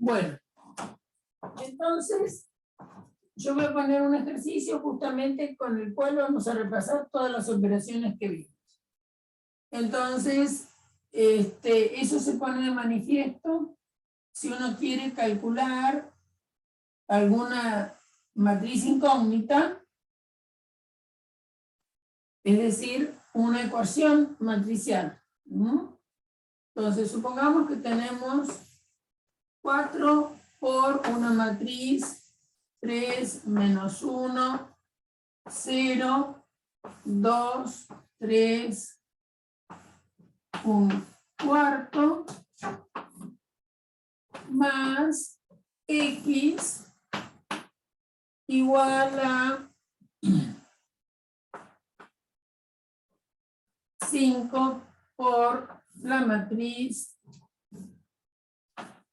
Bueno, entonces yo voy a poner un ejercicio justamente con el cual vamos a repasar todas las operaciones que vimos. Entonces, eso se pone de manifiesto si uno quiere calcular alguna matriz incógnita, es decir, una ecuación matricial. Entonces, supongamos que tenemos 4 por una matriz 3, menos 1, 0, 2, 3, un cuarto, más X igual a 5 por la matriz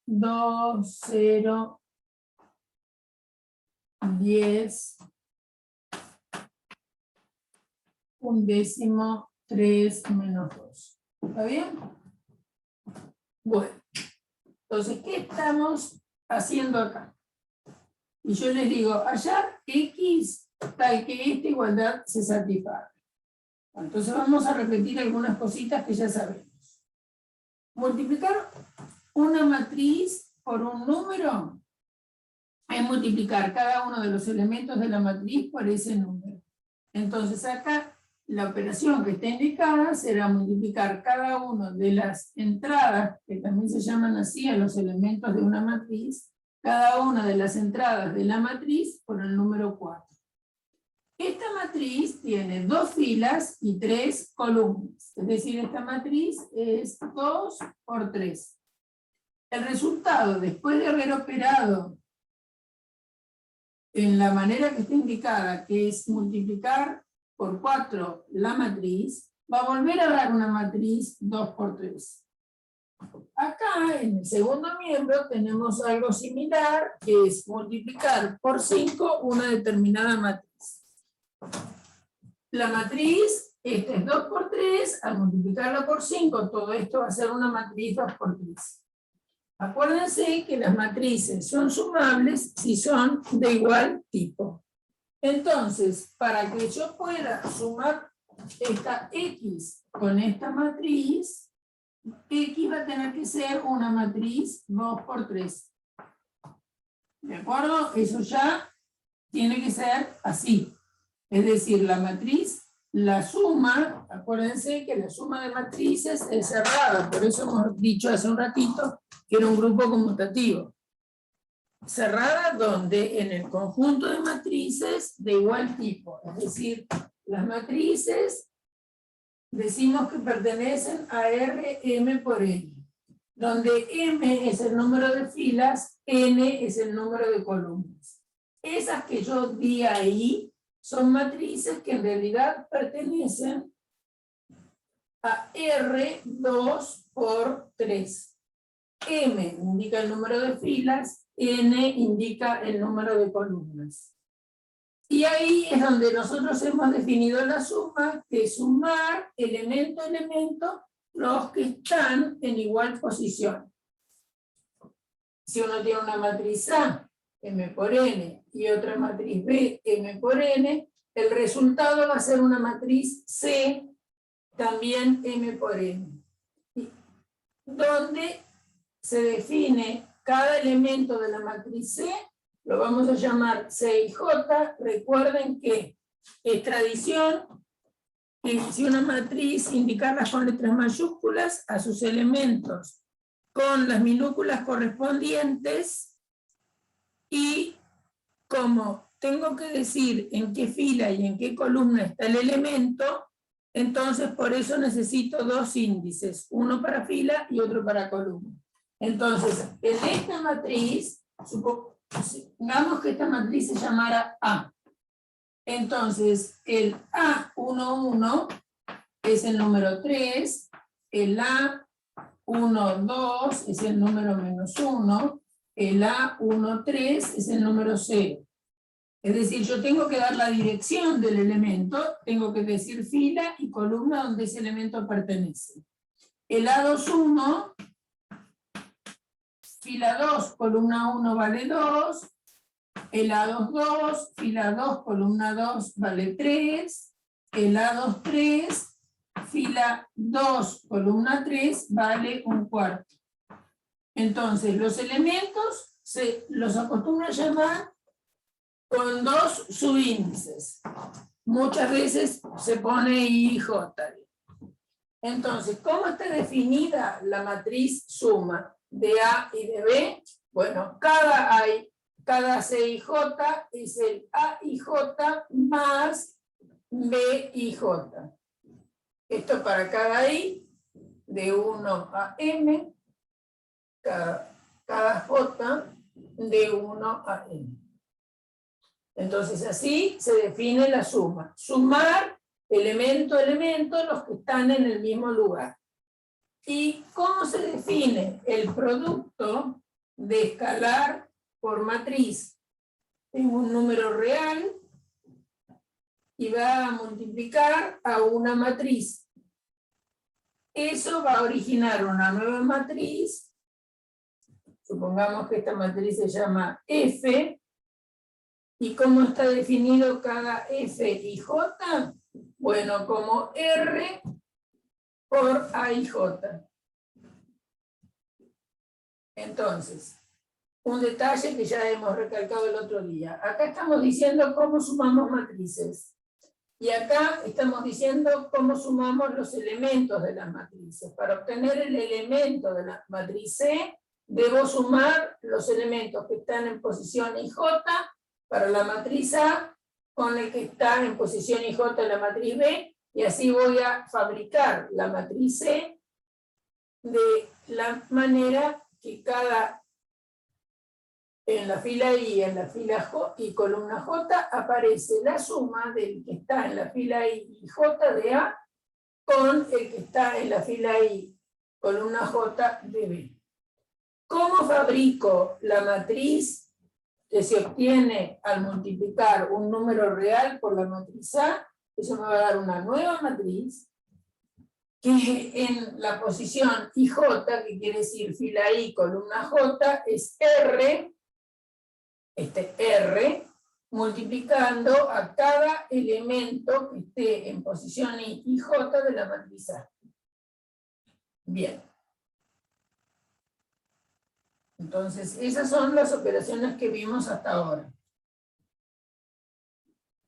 2, 0, 10, un décimo, 3, menos 2. ¿Está bien? Bueno, entonces, ¿qué estamos haciendo acá? Y yo les digo, hallar X tal que esta igualdad se satisfaga. Entonces vamos a repetir algunas cositas que ya sabemos. Multiplicar una matriz por un número es multiplicar cada uno de los elementos de la matriz por ese número. Entonces acá la operación que está indicada será multiplicar cada una de las entradas, que también se llaman así a los elementos de una matriz, cada una de las entradas de la matriz por el número 4. Esta matriz tiene 2 filas y 3 columnas, es decir, esta matriz es 2 por 3. El resultado, después de haber operado en la manera que está indicada, que es multiplicar por 4 la matriz, va a volver a dar una matriz 2 por 3. Acá, en el segundo miembro, tenemos algo similar, que es multiplicar por 5 una determinada matriz. La matriz, esta es 2 por 3, al multiplicarla por 5, todo esto va a ser una matriz 2 por 3. Acuérdense que las matrices son sumables si son de igual tipo. Entonces, para que yo pueda sumar esta X con esta matriz, X va a tener que ser una matriz 2 por 3. ¿De acuerdo? Eso ya tiene que ser así. Es decir, la matriz, la suma, acuérdense que la suma de matrices es cerrada, por eso hemos dicho hace un ratito que era un grupo conmutativo. Cerrada donde en el conjunto de matrices de igual tipo, es decir, las matrices decimos que pertenecen a R, M por N, donde M es el número de filas, N es el número de columnas. Esas que yo di ahí son matrices que en realidad pertenecen a R2 por 3. M indica el número de filas, N indica el número de columnas. Y ahí es donde nosotros hemos definido la suma, que es sumar elemento a elemento los que están en igual posición. Si uno tiene una matriz A, M por N, y otra matriz B, M por N, el resultado va a ser una matriz C, también M por N, donde se define cada elemento de la matriz C, lo vamos a llamar C y J. Recuerden que es tradición que si una matriz indicarla con letras mayúsculas a sus elementos con las minúsculas correspondientes, y como tengo que decir en qué fila y en qué columna está el elemento, entonces por eso necesito 2 índices, uno para fila y otro para columna. Entonces, en esta matriz, supongamos que esta matriz se llamara A. Entonces, el A11 es el número 3, el A12 es el número -1, el A13 es el número 0. Es decir, yo tengo que dar la dirección del elemento, tengo que decir fila y columna donde ese elemento pertenece. El A21, fila 2, columna 1 vale 2, el A2, 2, fila 2, columna 2 vale 3, el A2, 3, fila 2, columna 3 vale 1/4. Entonces, los elementos se los acostumbra a llamar con 2 subíndices. Muchas veces se pone IJ. Entonces, ¿cómo está definida la matriz suma de A y de B? Bueno, cada CIJ es el AIJ más BIJ. Esto para cada I, de 1 a M, cada J, de 1 a M. Entonces, así se define la suma. Sumar elemento a elemento los que están en el mismo lugar. ¿Y cómo se define el producto de escalar por matriz? Tengo un número real y va a multiplicar a una matriz. Eso va a originar una nueva matriz. Supongamos que esta matriz se llama F. ¿Y cómo está definido cada F y J? Bueno, como R por A y J. Entonces, un detalle que ya hemos recalcado el otro día. Acá estamos diciendo cómo sumamos matrices. Y acá estamos diciendo cómo sumamos los elementos de las matrices. Para obtener el elemento de la matriz C, debo sumar los elementos que están en posición IJ para la matriz A con el que está en posición IJ de la matriz B, y así voy a fabricar la matriz C de la manera que en la fila I y en la fila J y columna J aparece la suma del que está en la fila I y J de A con el que está en la fila I, columna J de B. ¿Cómo fabrico la matriz que se obtiene al multiplicar un número real por la matriz A? Eso me va a dar una nueva matriz que en la posición IJ, que quiere decir fila I, columna J, es R, R, multiplicando a cada elemento que esté en posición I y J de la matriz A. Bien. Entonces, esas son las operaciones que vimos hasta ahora.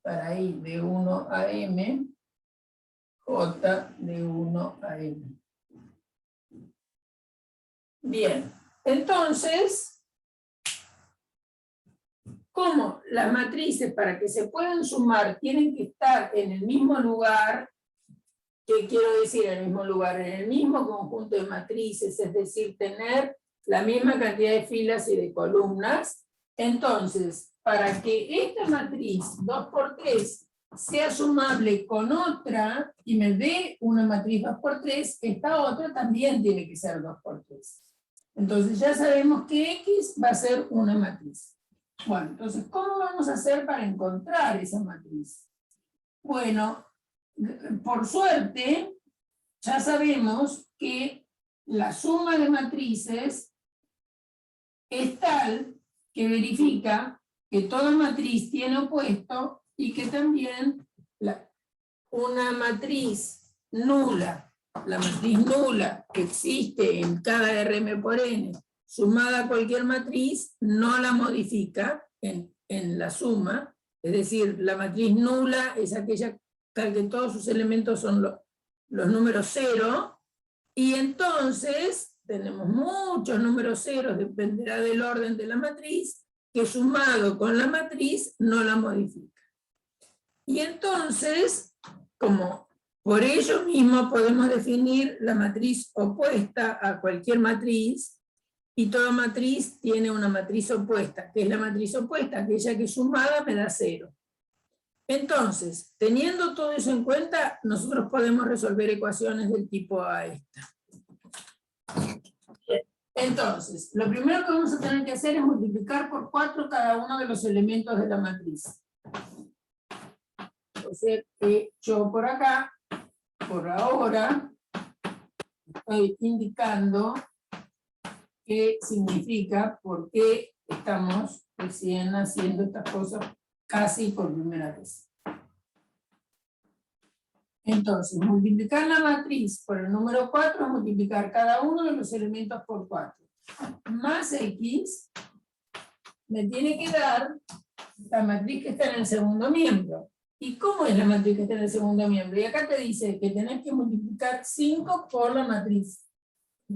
Para I de 1 a M, J de 1 a M. Bien, entonces, ¿cómo las matrices para que se puedan sumar tienen que estar en el mismo lugar? ¿Qué quiero decir en el mismo lugar? En el mismo conjunto de matrices, es decir, tener la misma cantidad de filas y de columnas. Entonces, para que esta matriz 2×3 sea sumable con otra y me dé una matriz 2×3, esta otra también tiene que ser 2×3. Entonces ya sabemos que X va a ser una matriz. Bueno, entonces, ¿cómo vamos a hacer para encontrar esa matriz? Bueno, por suerte, ya sabemos que la suma de matrices es tal que verifica que toda matriz tiene opuesto y que también una matriz nula, la matriz nula que existe en cada Rm por n, sumada a cualquier matriz, no la modifica en la suma, es decir, la matriz nula es aquella que todos sus elementos son los números 0, y entonces tenemos muchos números ceros, dependerá del orden de la matriz, que sumado con la matriz no la modifica. Y entonces, como por ello mismo podemos definir la matriz opuesta a cualquier matriz, y toda matriz tiene una matriz opuesta, que es la matriz opuesta, aquella que sumada me da 0. Entonces, teniendo todo eso en cuenta, nosotros podemos resolver ecuaciones del tipo A esta. Entonces, lo primero que vamos a tener que hacer es multiplicar por 4 cada uno de los elementos de la matriz. Entonces, yo por acá, por ahora, estoy indicando qué significa, por qué estamos recién haciendo estas cosas casi por primera vez. Entonces, multiplicar la matriz por el número 4 es multiplicar cada uno de los elementos por 4. Más X me tiene que dar la matriz que está en el segundo miembro. ¿Y cómo es la matriz que está en el segundo miembro? Y acá te dice que tenés que multiplicar 5 por la matriz.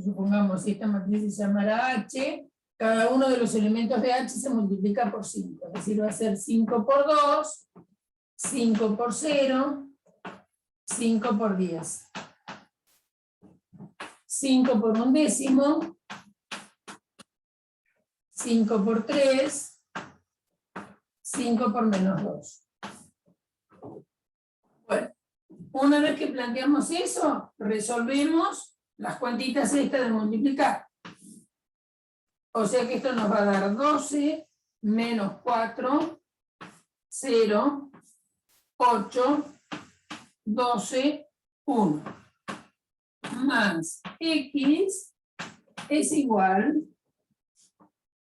Supongamos, esta matriz se llamará H, cada uno de los elementos de H se multiplica por 5. Es decir, va a ser 5 por 2, 5 por 0, 5 por 10. 5 por un décimo, 5 por 3, 5 por menos 2. Bueno, una vez que planteamos eso, resolvemos las cuantitas estas de multiplicar. O sea que esto nos va a dar 12 menos 4, 0, 8, 12, 1. Más X es igual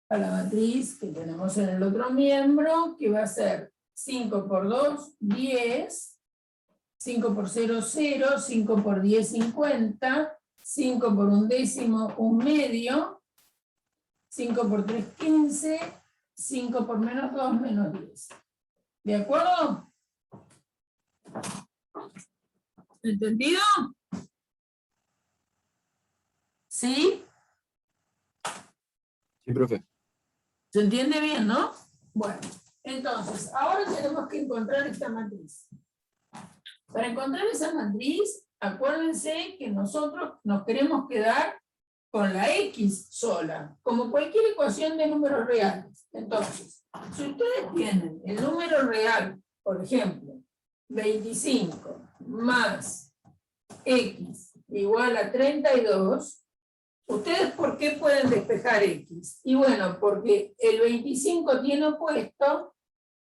a la matriz que tenemos en el otro miembro, que va a ser 5 por 2, 10, 5 por 0, 0, 5 por 10, 50, 5 por un décimo, un medio, 5 por 3, 15, 5 por menos 2, menos 10. ¿De acuerdo? ¿Entendido? ¿Sí? Sí, profe. ¿Se entiende bien, no? Bueno, entonces, ahora tenemos que encontrar esta matriz. Para encontrar esa matriz, acuérdense que nosotros nos queremos quedar con la X sola, como cualquier ecuación de números reales. Entonces, si ustedes tienen el número real, por ejemplo, 25 más X igual a 32, ¿ustedes por qué pueden despejar X? Y bueno, porque el 25 tiene opuesto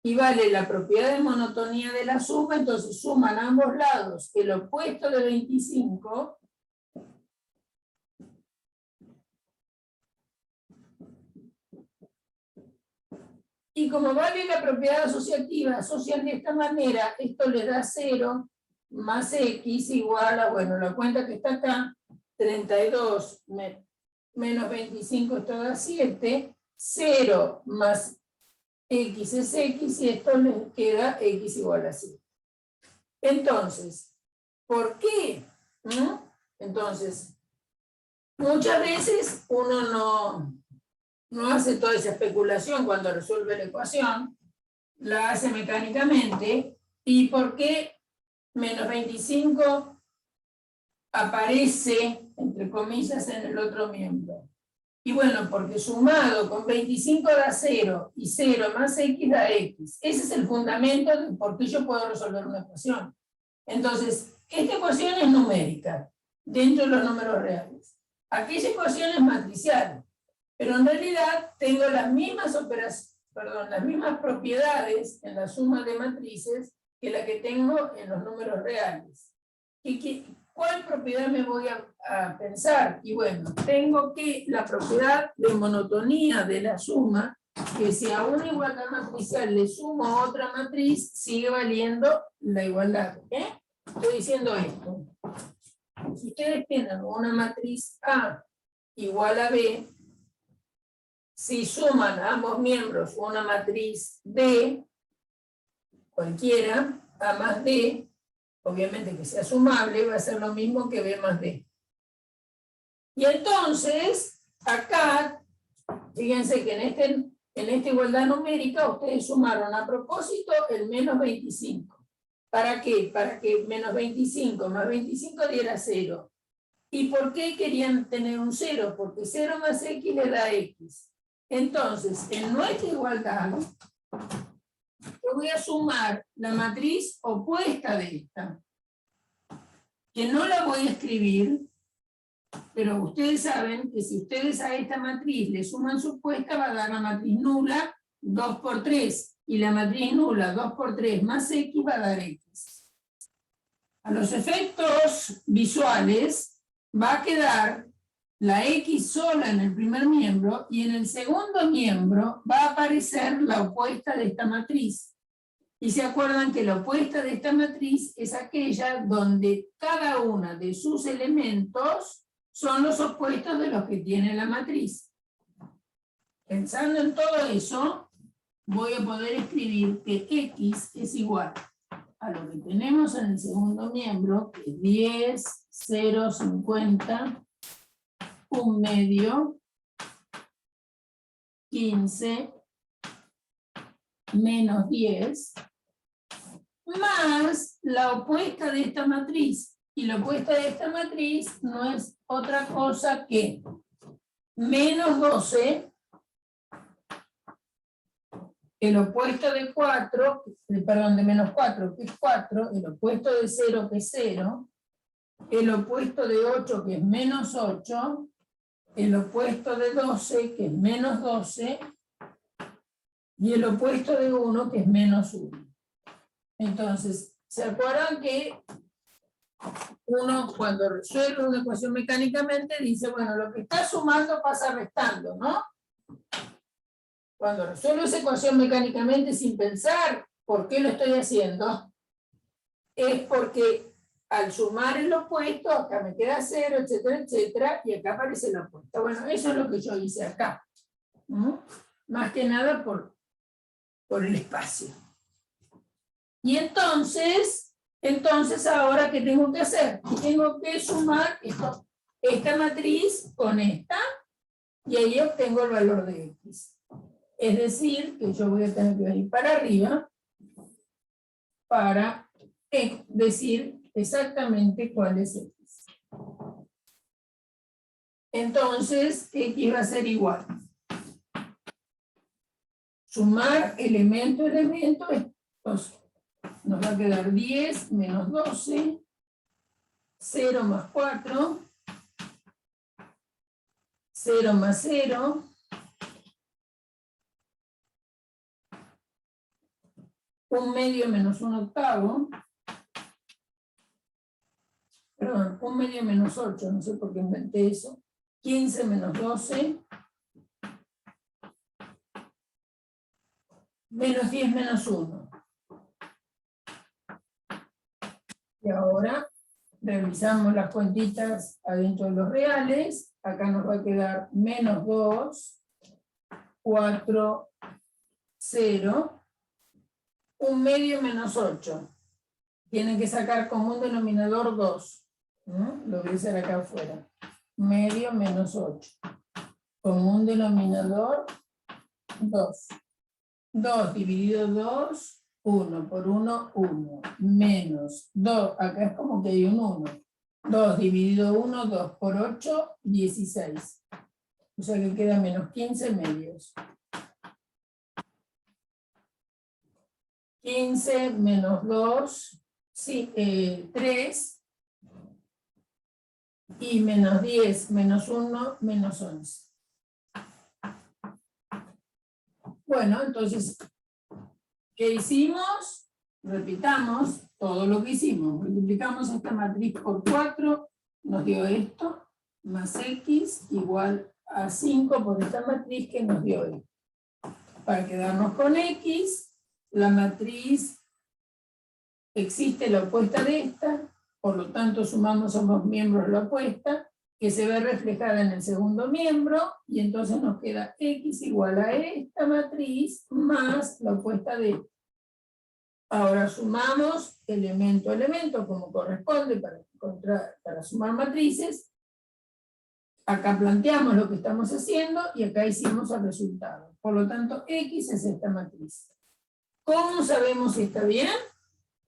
y vale la propiedad de monotonía de la suma, entonces suman a ambos lados el opuesto de 25, y como vale la propiedad asociativa, asocian de esta manera, esto les da 0 más X igual a, bueno, la cuenta que está acá, 32 menos 25, esto da 7, 0 más X es X, y esto les queda X igual a 7. Entonces, ¿por qué? Entonces, muchas veces uno no hace toda esa especulación cuando resuelve la ecuación, la hace mecánicamente. ¿Y por qué menos 25 aparece, entre comillas, en el otro miembro? Y bueno, porque sumado con 25 da 0, y 0 más X da X. Ese es el fundamento de por qué yo puedo resolver una ecuación. Entonces, esta ecuación es numérica, dentro de los números reales. Aquella ecuación es matricial. Pero en realidad tengo las mismas las mismas propiedades en la suma de matrices que la que tengo en los números reales. ¿Cuál propiedad me voy a pensar? Y bueno, tengo que la propiedad de monotonía de la suma, que si a una igualdad matricial le sumo a otra matriz, sigue valiendo la igualdad. Estoy diciendo esto. Si ustedes tienen una matriz A igual a B, si suman a ambos miembros una matriz D, cualquiera, A más D, obviamente que sea sumable, va a ser lo mismo que B más D. Y entonces, acá, fíjense que en esta igualdad numérica ustedes sumaron a propósito el menos 25. ¿Para qué? Para que menos 25 más 25 diera 0. ¿Y por qué querían tener un 0? Porque 0 más X le da X. Entonces, en nuestra igualdad, yo voy a sumar la matriz opuesta de esta, que no la voy a escribir, pero ustedes saben que si ustedes a esta matriz le suman su opuesta, va a dar la matriz nula 2 por 3, y la matriz nula 2 por 3 más X va a dar X. A los efectos visuales va a quedar la X sola en el primer miembro, y en el segundo miembro va a aparecer la opuesta de esta matriz. Y se acuerdan que la opuesta de esta matriz es aquella donde cada una de sus elementos son los opuestos de los que tiene la matriz. Pensando en todo eso, voy a poder escribir que X es igual a lo que tenemos en el segundo miembro, que es 10, 0, 50, 1 medio, 15, menos 10, más la opuesta de esta matriz. Y la opuesta de esta matriz no es otra cosa que menos 12, el opuesto de 4, perdón, de menos 4, que es 4, el opuesto de 0, que es 0, el opuesto de 8, que es menos 8, el opuesto de 12, que es menos 12, y el opuesto de 1, que es menos 1. Entonces, ¿se acuerdan que uno cuando resuelve una ecuación mecánicamente dice, bueno, lo que está sumando pasa restando, ¿no? Cuando resuelvo esa ecuación mecánicamente sin pensar por qué lo estoy haciendo, es porque al sumar el opuesto, acá me queda 0, etcétera, etcétera, y acá aparece el opuesto. Bueno, eso es lo que yo hice acá. Más que nada por el espacio. Y entonces ahora, ¿qué tengo que hacer? Tengo que sumar esta matriz con esta, y ahí obtengo el valor de X. Es decir, que yo voy a tener que venir para arriba para decir exactamente cuál es X. Entonces, X va a ser igual. Sumar elemento a elemento, entonces, nos va a quedar 10 menos 12, 0 más 4, 0 más 0, 1 medio menos 1 octavo, perdón, 1 medio menos 8, no sé por qué inventé eso, 15 menos 12, menos 10 menos 1. Y ahora revisamos las cuentitas adentro de los reales, acá nos va a quedar menos 2, 4, 0, 1 medio menos 8. Tienen que sacar como un denominador 2. Lo voy a hacer acá afuera. Medio menos 8. Como un denominador 2. 2 dividido 2, 1 por 1, 1. Menos 2, acá es como que hay un 1. 2 dividido 1, 2 por 8, 16. O sea que queda menos 15 medios. 15 menos 2, sí, 3, y menos 10 menos 1, menos 11. Bueno, entonces, ¿qué hicimos? Repitamos todo lo que hicimos. Multiplicamos esta matriz por 4, nos dio esto, más X igual a 5 por esta matriz que nos dio esto. Para quedarnos con X, la matriz existe la opuesta de esta, por lo tanto sumamos ambos miembros la opuesta, que se ve reflejada en el segundo miembro, y entonces nos queda X igual a esta matriz más la opuesta de esta. Ahora sumamos elemento a elemento, como corresponde para sumar matrices. Acá planteamos lo que estamos haciendo, y acá hicimos el resultado. Por lo tanto, X es esta matriz. ¿Cómo sabemos si está bien?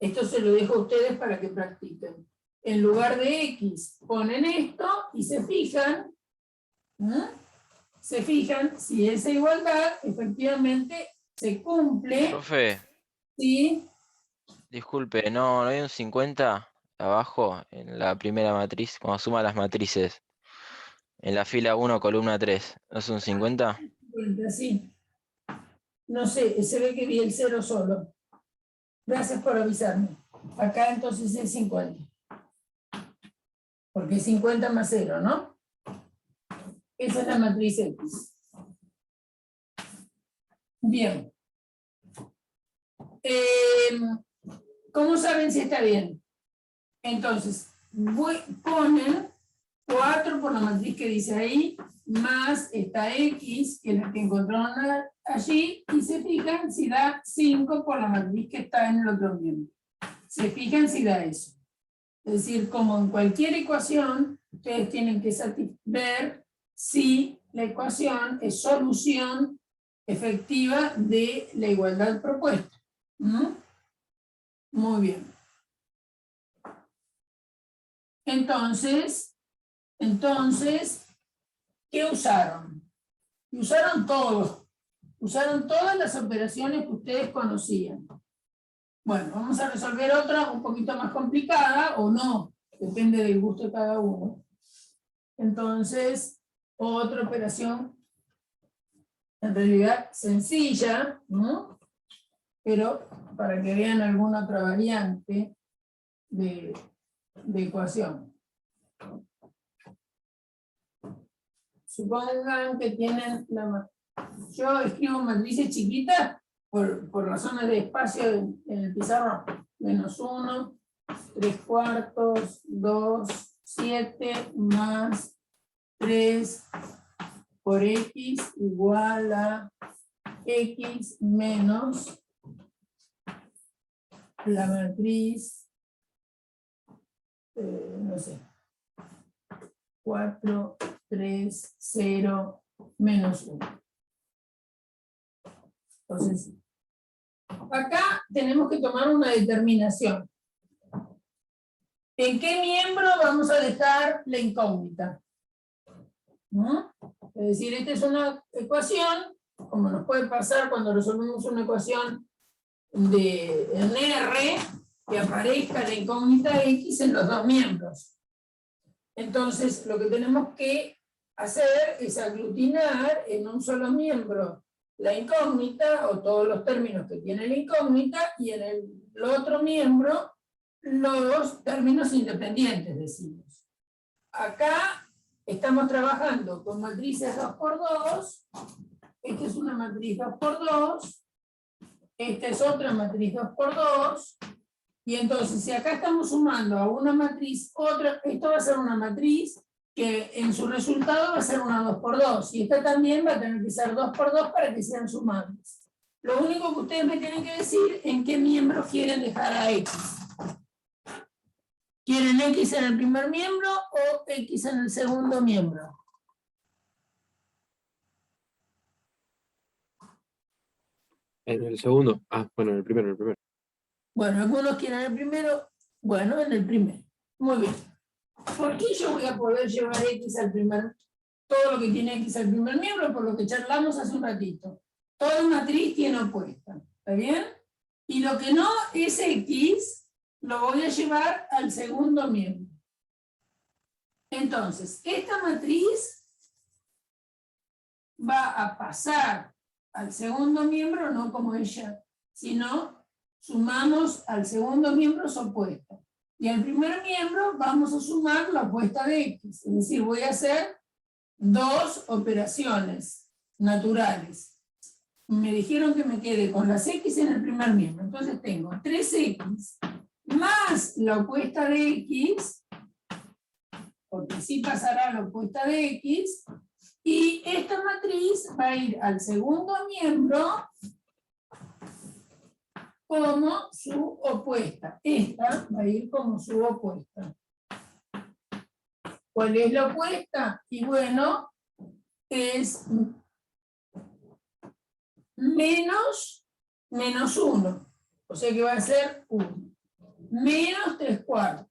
Esto se lo dejo a ustedes para que practiquen. En lugar de X ponen esto y se fijan, si esa igualdad efectivamente se cumple. Profe, ¿Sí? disculpe, ¿no hay un 50 abajo en la primera matriz? Cuando suma las matrices, en la fila 1, columna 3, ¿no es un 50? Sí. No sé, se ve que vi el 0 solo. Gracias por avisarme. Acá entonces es 50. Porque es 50 más 0, ¿no? Esa es la matriz X. Bien. ¿Cómo saben si está bien? Entonces, ponen 4 por la matriz que dice ahí, más esta X, que es la que encontraron allí, y se fijan si da 5 por la matriz que está en el otro miembro. Se fijan si da eso. Es decir, como en cualquier ecuación, ustedes tienen que ver si la ecuación es solución efectiva de la igualdad propuesta. ¿Mm? Muy bien. Entonces, ¿qué usaron? Usaron todo. Usaron todas las operaciones que ustedes conocían. Bueno, vamos a resolver otra un poquito más complicada, o no, depende del gusto de cada uno. Entonces, otra operación, en realidad sencilla, ¿no? Pero para que vean alguna otra variante de ecuación. Supongan que tienen yo escribo matrices chiquitas por razones de espacio en el pizarrón. -1, 3/4, 2, 7 más 3 por X igual a X menos la matriz, no sé, 4, 3, 0, menos 1. Entonces, acá tenemos que tomar una determinación. ¿En qué miembro vamos a dejar la incógnita? ¿No? Es decir, esta es una ecuación, como nos puede pasar cuando resolvemos una ecuación en R, que aparezca la incógnita X en los dos miembros. Entonces, lo que tenemos que hacer es aglutinar en un solo miembro la incógnita, o todos los términos que tiene la incógnita, y en el otro miembro los términos independientes, decimos. Acá estamos trabajando con matrices 2×2, esta es una matriz 2×2, esta es otra matriz 2×2, y entonces si acá estamos sumando a una matriz, otra, esto va a ser una matriz que en su resultado va a ser una 2×2, y esta también va a tener que ser 2×2 para que sean sumables. Lo único que ustedes me tienen que decir en qué miembro quieren dejar a X. ¿Quieren X en el primer miembro o X en el segundo miembro? En el segundo. Ah, bueno, en el primero, Bueno, algunos quieren el primero. Bueno, en el primero. Muy bien. ¿Por qué yo voy a poder llevar X al primer, todo lo que tiene X al primer miembro? Por lo que charlamos hace un ratito. Toda matriz tiene opuesta. ¿Está bien? Y lo que no es X, lo voy a llevar al segundo miembro. Entonces, esta matriz va a pasar al segundo miembro, no como ella, sino sumamos al segundo miembro su opuesta. Y al primer miembro vamos a sumar la opuesta de X. Es decir, voy a hacer dos operaciones naturales. Me dijeron que me quede con las X en el primer miembro. Entonces tengo 3X más la opuesta de X, porque sí pasará la opuesta de X, y esta matriz va a ir al segundo miembro como su opuesta. Esta va a ir como su opuesta. ¿Cuál es la opuesta? Y bueno, es menos 1. O sea que va a ser 1. Menos 3/4.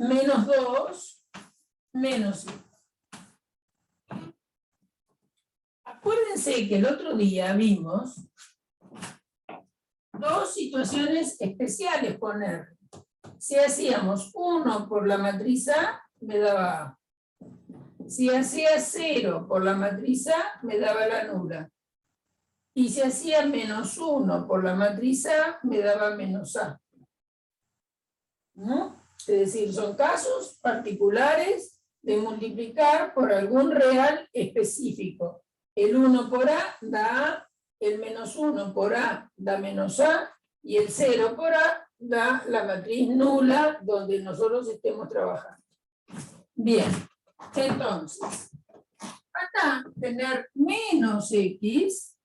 Menos 2, menos 7. Acuérdense que el otro día vimos dos situaciones especiales con R. Si hacíamos 1 por la matriz A, me daba A. Si hacía 0 por la matriz A, me daba la nula. Y si hacía menos 1 por la matriz A, me daba menos A. ¿No? Es decir, son casos particulares de multiplicar por algún real específico. El 1 por A da A, el menos 1 por A da menos A, y el 0 por A da la matriz nula donde nosotros estemos trabajando. Bien, entonces, acá tener menos X,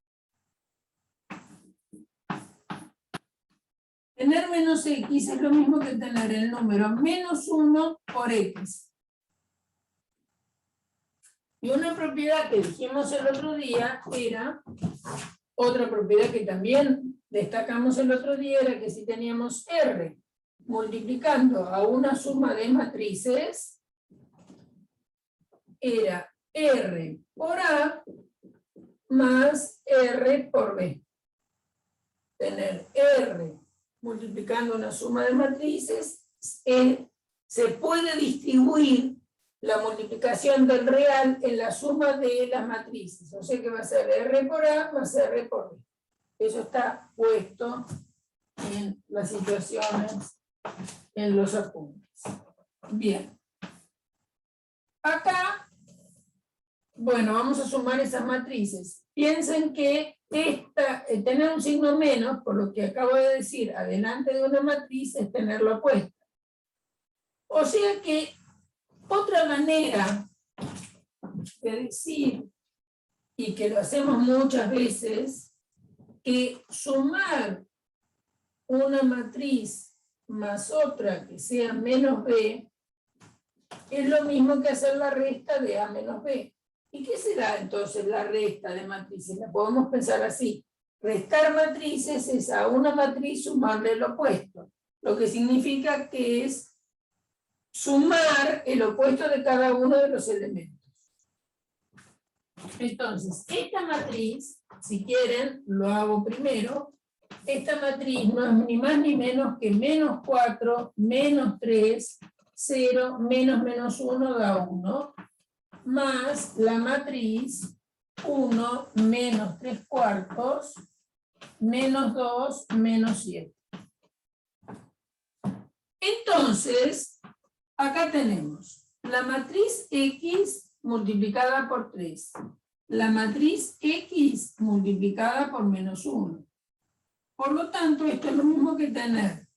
tener menos X es lo mismo que tener el número menos 1 por X. Y una propiedad que dijimos el otro día era, otra propiedad que también destacamos el otro día era que si teníamos R multiplicando a una suma de matrices, era R por A más R por B. Tener R multiplicando una suma de matrices, se puede distribuir la multiplicación del real en la suma de las matrices. O sea que va a ser R por A más R por B. Eso está puesto en las situaciones, en los apuntes. Bien. Acá, bueno, vamos a sumar esas matrices. Piensen que tener un signo menos, por lo que acabo de decir, adelante de una matriz es tenerlo opuesta. O sea que otra manera de decir, y que lo hacemos muchas veces, que sumar una matriz más otra que sea menos B es lo mismo que hacer la resta de A menos B. ¿Y qué será entonces la resta de matrices? La podemos pensar así. Restar matrices es a una matriz sumarle el opuesto, lo que significa que es sumar el opuesto de cada uno de los elementos. Entonces, esta matriz, si quieren, lo hago primero. Esta matriz no es ni más ni menos que menos 4, menos 3, 0, menos 1 da 1, más la matriz 1, menos 3 cuartos, menos 2, menos 7. Entonces, acá tenemos la matriz X multiplicada por 3, la matriz X multiplicada por menos 1. Por lo tanto, esto es lo mismo que tener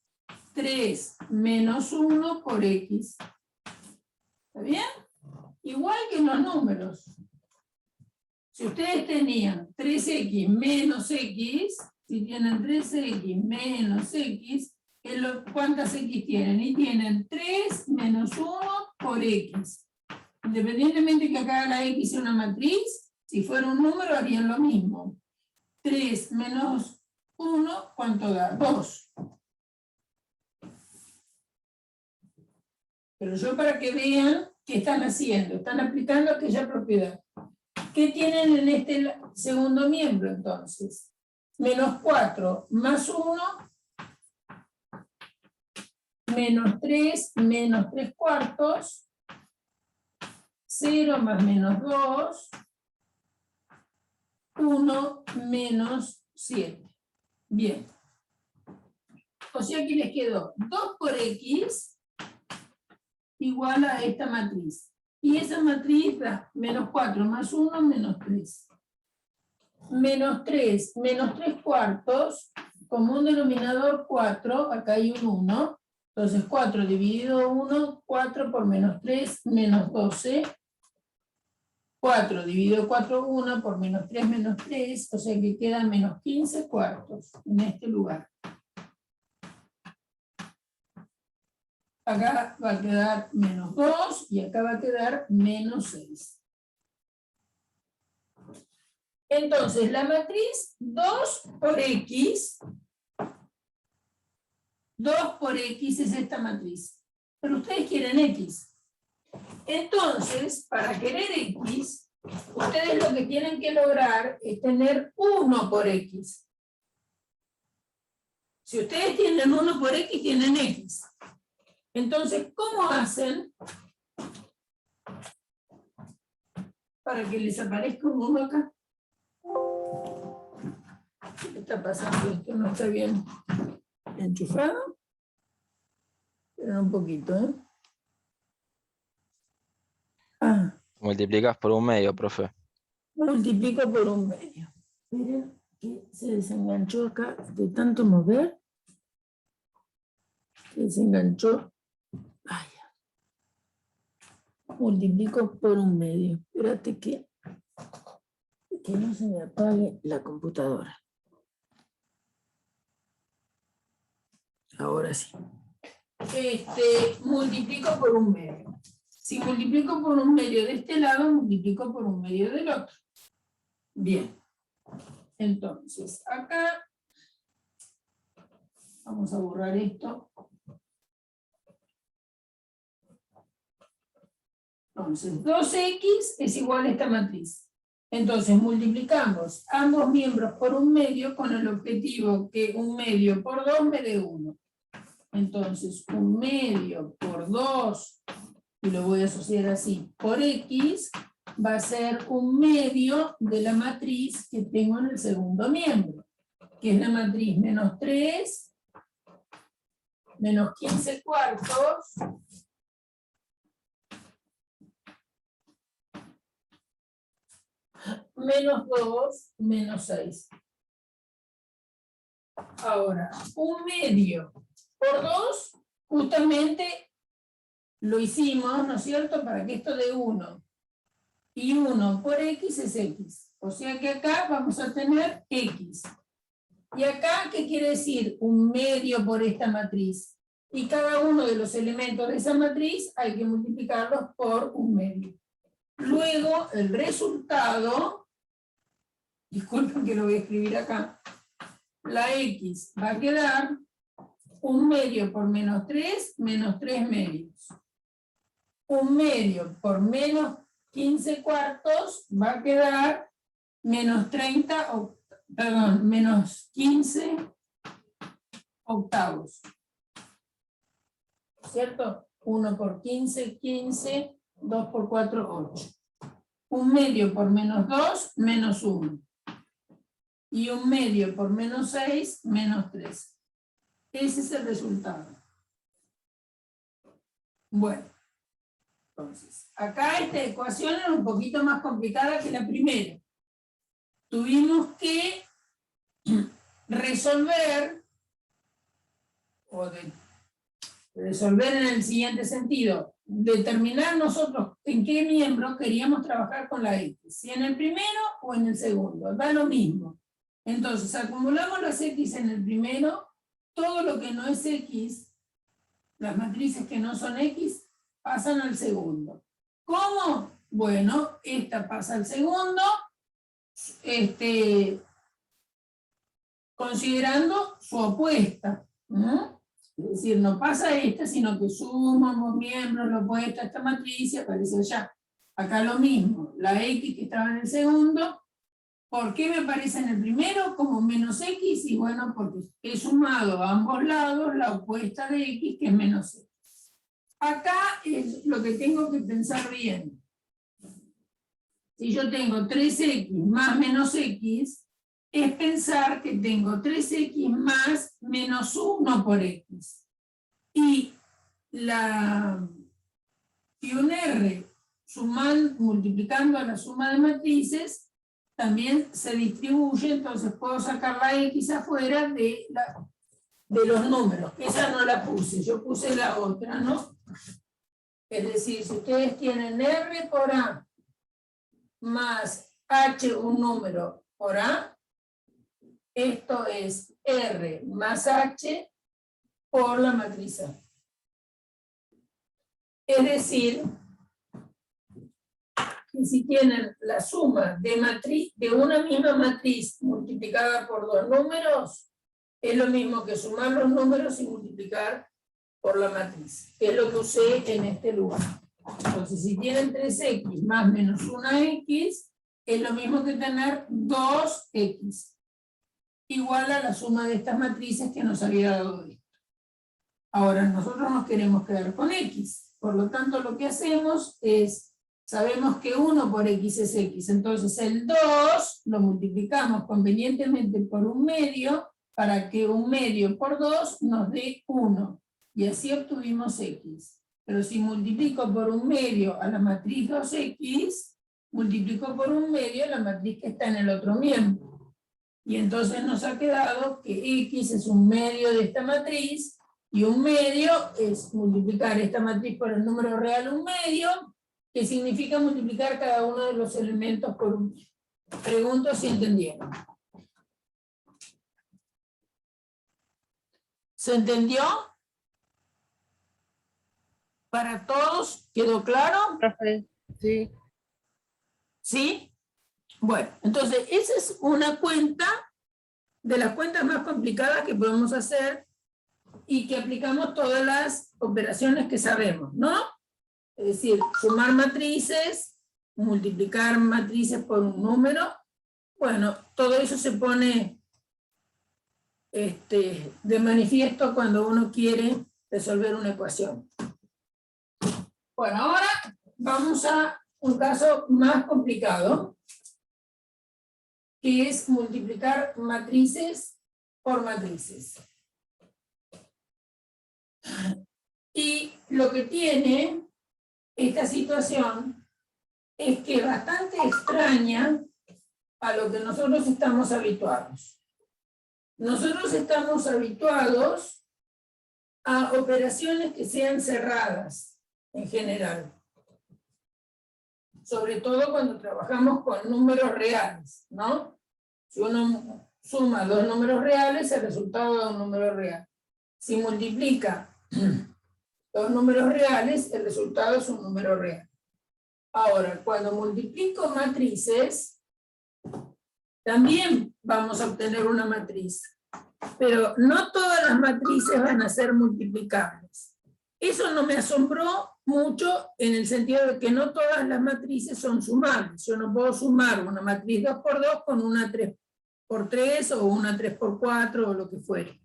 3 menos 1 por X. ¿Está bien? Igual que en los números. Si ustedes tenían 3X menos X, si tienen 3X menos X, ¿cuántas X tienen? Y tienen 3 menos 1 por X. Independientemente que acá la X sea una matriz, si fuera un número harían lo mismo. 3 menos 1, ¿cuánto da? 2. Pero yo para que vean qué están haciendo, están aplicando aquella propiedad. ¿Qué tienen en este segundo miembro entonces? Menos 4 más 1, menos 3, menos 3 cuartos, 0 más menos 2, 1 menos 7. Bien. O sea que les quedó 2 por X igual a esta matriz. Y esa matriz da menos 4 más 1, menos 3. Menos 3, menos 3 cuartos, como un denominador 4, acá hay un 1. Entonces 4 dividido 1, 4 por menos 3, menos 12. 4 dividido 4, 1 por menos 3, menos 3, o sea que quedan menos 15 cuartos en este lugar. Acá va a quedar menos 2 y acá va a quedar menos 6. Entonces, la matriz 2 por X, 2 por X es esta matriz. Pero ustedes quieren X. Entonces, para querer X, ustedes lo que tienen que lograr es tener 1 por X. Si ustedes tienen 1 por X, tienen X. Entonces, ¿cómo hacen para que les aparezca un 1 acá? ¿Qué está pasando? Esto no está bien enchufado. Espera un poquito, ¿eh? Ah, Multiplicas por 1/2, profe. multiplico por 1/2. Miren que se desenganchó acá de tanto mover. Se desenganchó. Ay, multiplico por 1/2. Espérate que no se me apague la computadora. Ahora sí. Multiplico por 1/2. Si multiplico por 1/2 de este lado, multiplico por 1/2 del otro. Bien. Entonces, acá vamos a borrar esto. Entonces, 2x es igual a esta matriz. Entonces, multiplicamos ambos miembros por 1/2 con el objetivo que 1/2 por 2 me dé 1. Entonces, 1/2 por 2, y lo voy a asociar así, por x, va a ser 1/2 de la matriz que tengo en el segundo miembro, que es la matriz menos 3, menos 15 cuartos, menos 2, menos 6. Ahora, 1/2 por 2, justamente lo hicimos, ¿no es cierto?, para que esto dé 1. Y 1 por x es x. O sea que acá vamos a tener x. Y acá, ¿qué quiere decir? 1/2 por esta matriz. Y cada uno de los elementos de esa matriz hay que multiplicarlos por 1/2. Luego, el resultado, disculpen que lo voy a escribir acá, la x va a quedar 1/2 por menos 3, menos 3/2. 1/2 por menos 15 cuartos va a quedar menos 15 octavos. ¿Cierto? 1 por 15, 15, 2 por 4, 8. 1/2 por menos 2, menos 1. Y 1/2 por menos 6, menos 3. Ese es el resultado. Bueno, entonces, acá esta ecuación era un poquito más complicada que la primera. Tuvimos que resolver, resolver en el siguiente sentido, determinar nosotros en qué miembro queríamos trabajar con la x, si en el primero o en el segundo, da lo mismo. Entonces, acumulamos las x en el primero, todo lo que no es x, las matrices que no son x, pasan al segundo. ¿Cómo? Bueno, esta pasa al segundo, considerando su opuesta. Es decir, no pasa esta, sino que sumamos miembros, lo opuesto a esta matriz y aparece allá. Acá lo mismo, la x que estaba en el segundo, ¿por qué me aparece en el primero como menos x? Y bueno, porque he sumado a ambos lados la opuesta de x, que es menos x. Acá es lo que tengo que pensar bien. Si yo tengo 3x más menos x, es pensar que tengo 3x más menos 1 por x. Y un R multiplicando a la suma de matrices también se distribuye, entonces puedo sacar la x afuera de los números. Esa no la puse, yo puse la otra, ¿no? Es decir, si ustedes tienen R por A más H, un número, por A, esto es R más H por la matriz A. Es decir, que si tienen la suma de una misma matriz multiplicada por dos números, es lo mismo que sumar los números y multiplicar por la matriz, que es lo que usé en este lugar. Entonces, si tienen 3x más menos 1x, es lo mismo que tener 2x, igual a la suma de estas matrices que nos había dado esto. Ahora, nosotros nos queremos quedar con x, por lo tanto, lo que hacemos es, sabemos que 1 por x es x, entonces el 2 lo multiplicamos convenientemente por 1/2, para que 1/2 por 2 nos dé 1. y así obtuvimos X. Pero si multiplico por un medio a la matriz 2X, multiplico por un medio a la matriz que está en el otro miembro. Y entonces nos ha quedado que X es un medio de esta matriz, y un medio es multiplicar esta matriz por el número real un medio, que significa multiplicar cada uno de los elementos por un medio. Pregunto si entendieron. ¿Se entendió? ¿Para todos quedó claro? Profe, sí. ¿Sí? Bueno, entonces esa es una cuenta de las cuentas más complicadas que podemos hacer y que aplicamos todas las operaciones que sabemos, ¿no? Es decir, sumar matrices, multiplicar matrices por un número. Bueno, todo eso se pone de manifiesto cuando uno quiere resolver una ecuación. Bueno, ahora vamos a un caso más complicado, que es multiplicar matrices por matrices. Y lo que tiene esta situación es que es bastante extraña a lo que nosotros estamos habituados. Nosotros estamos habituados a operaciones que sean cerradas en general. Sobre todo cuando trabajamos con números reales, ¿no? Si uno suma dos números reales, el resultado da un número real. Si multiplica dos números reales, el resultado es un número real. Ahora, cuando multiplico matrices, también vamos a obtener una matriz. Pero no todas las matrices van a ser multiplicables. Eso no me asombró mucho en el sentido de que no todas las matrices son sumables. Yo no puedo sumar una matriz 2 por 2 con una 3 por 3 o una 3 por 4 o lo que fuere.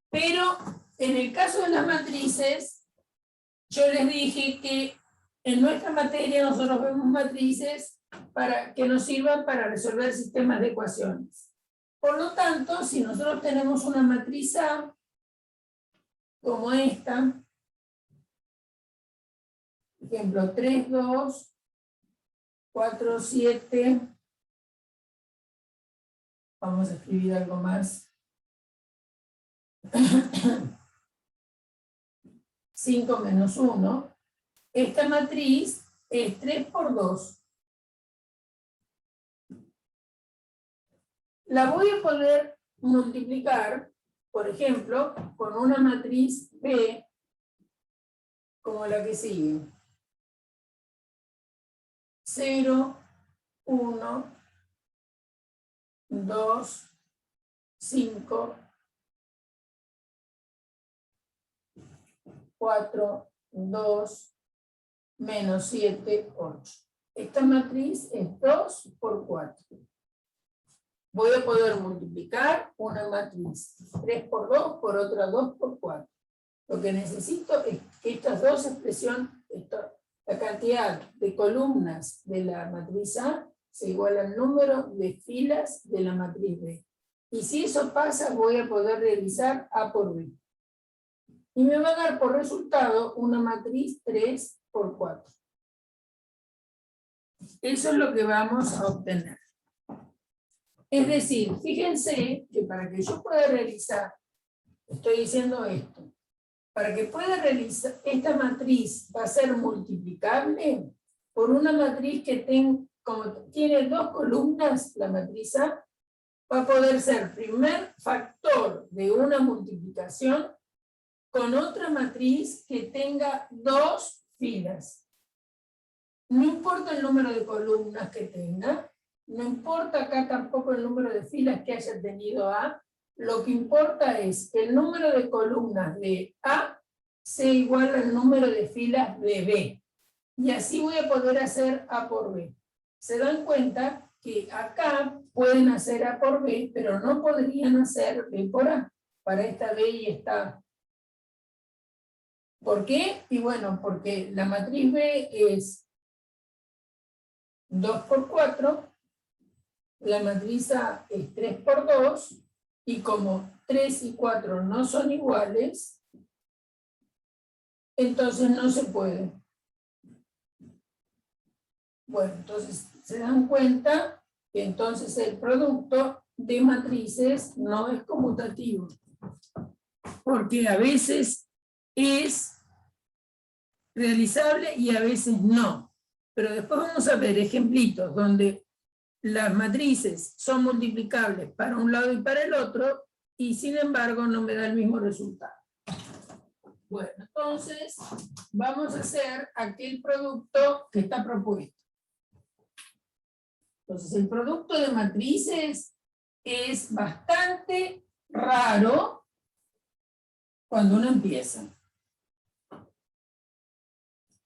Pero en el caso de las matrices, yo les dije que en nuestra materia nosotros vemos matrices que nos sirvan para resolver sistemas de ecuaciones. Por lo tanto, si nosotros tenemos una matriz A, como esta, por ejemplo, 3, 2, 4, 7, vamos a escribir algo más, 5 menos 1, esta matriz es 3 por 2. La voy a poder multiplicar, por ejemplo, con una matriz B, como la que sigue. 0, 1, 2, 5, 4, 2, menos 7, 8. Esta matriz es 2 por 4. Voy a poder multiplicar una matriz 3 por 2 por otra 2 por 4. Lo que necesito es que estas dos expresiones, la cantidad de columnas de la matriz A se iguala al número de filas de la matriz B. Y si eso pasa, voy a poder realizar A por B. Y me va a dar por resultado una matriz 3 por 4. Eso es lo que vamos a obtener. Es decir, fíjense que para que yo pueda realizar, estoy diciendo esto, para que pueda realizar, esta matriz va a ser multiplicable por una matriz que como tiene dos columnas, la matriz A, va a poder ser primer factor de una multiplicación con otra matriz que tenga dos filas. No importa el número de columnas que tenga, no importa acá tampoco el número de filas que haya tenido A, lo que importa es que el número de columnas de A sea igual al número de filas de B. Y así voy a poder hacer A por B. Se dan cuenta que acá pueden hacer A por B, pero no podrían hacer B por A, para esta B y esta A. ¿Por qué? Y bueno, porque la matriz B es 2 por 4, la matriz A es 3 por 2, y como 3 y 4 no son iguales, entonces no se puede. Bueno, entonces se dan cuenta que entonces el producto de matrices no es conmutativo, porque a veces es realizable y a veces no. Pero después vamos a ver ejemplitos donde las matrices son multiplicables para un lado y para el otro, y sin embargo no me da el mismo resultado. Bueno, entonces vamos a hacer aquel producto que está propuesto. Entonces el producto de matrices es bastante raro cuando uno empieza.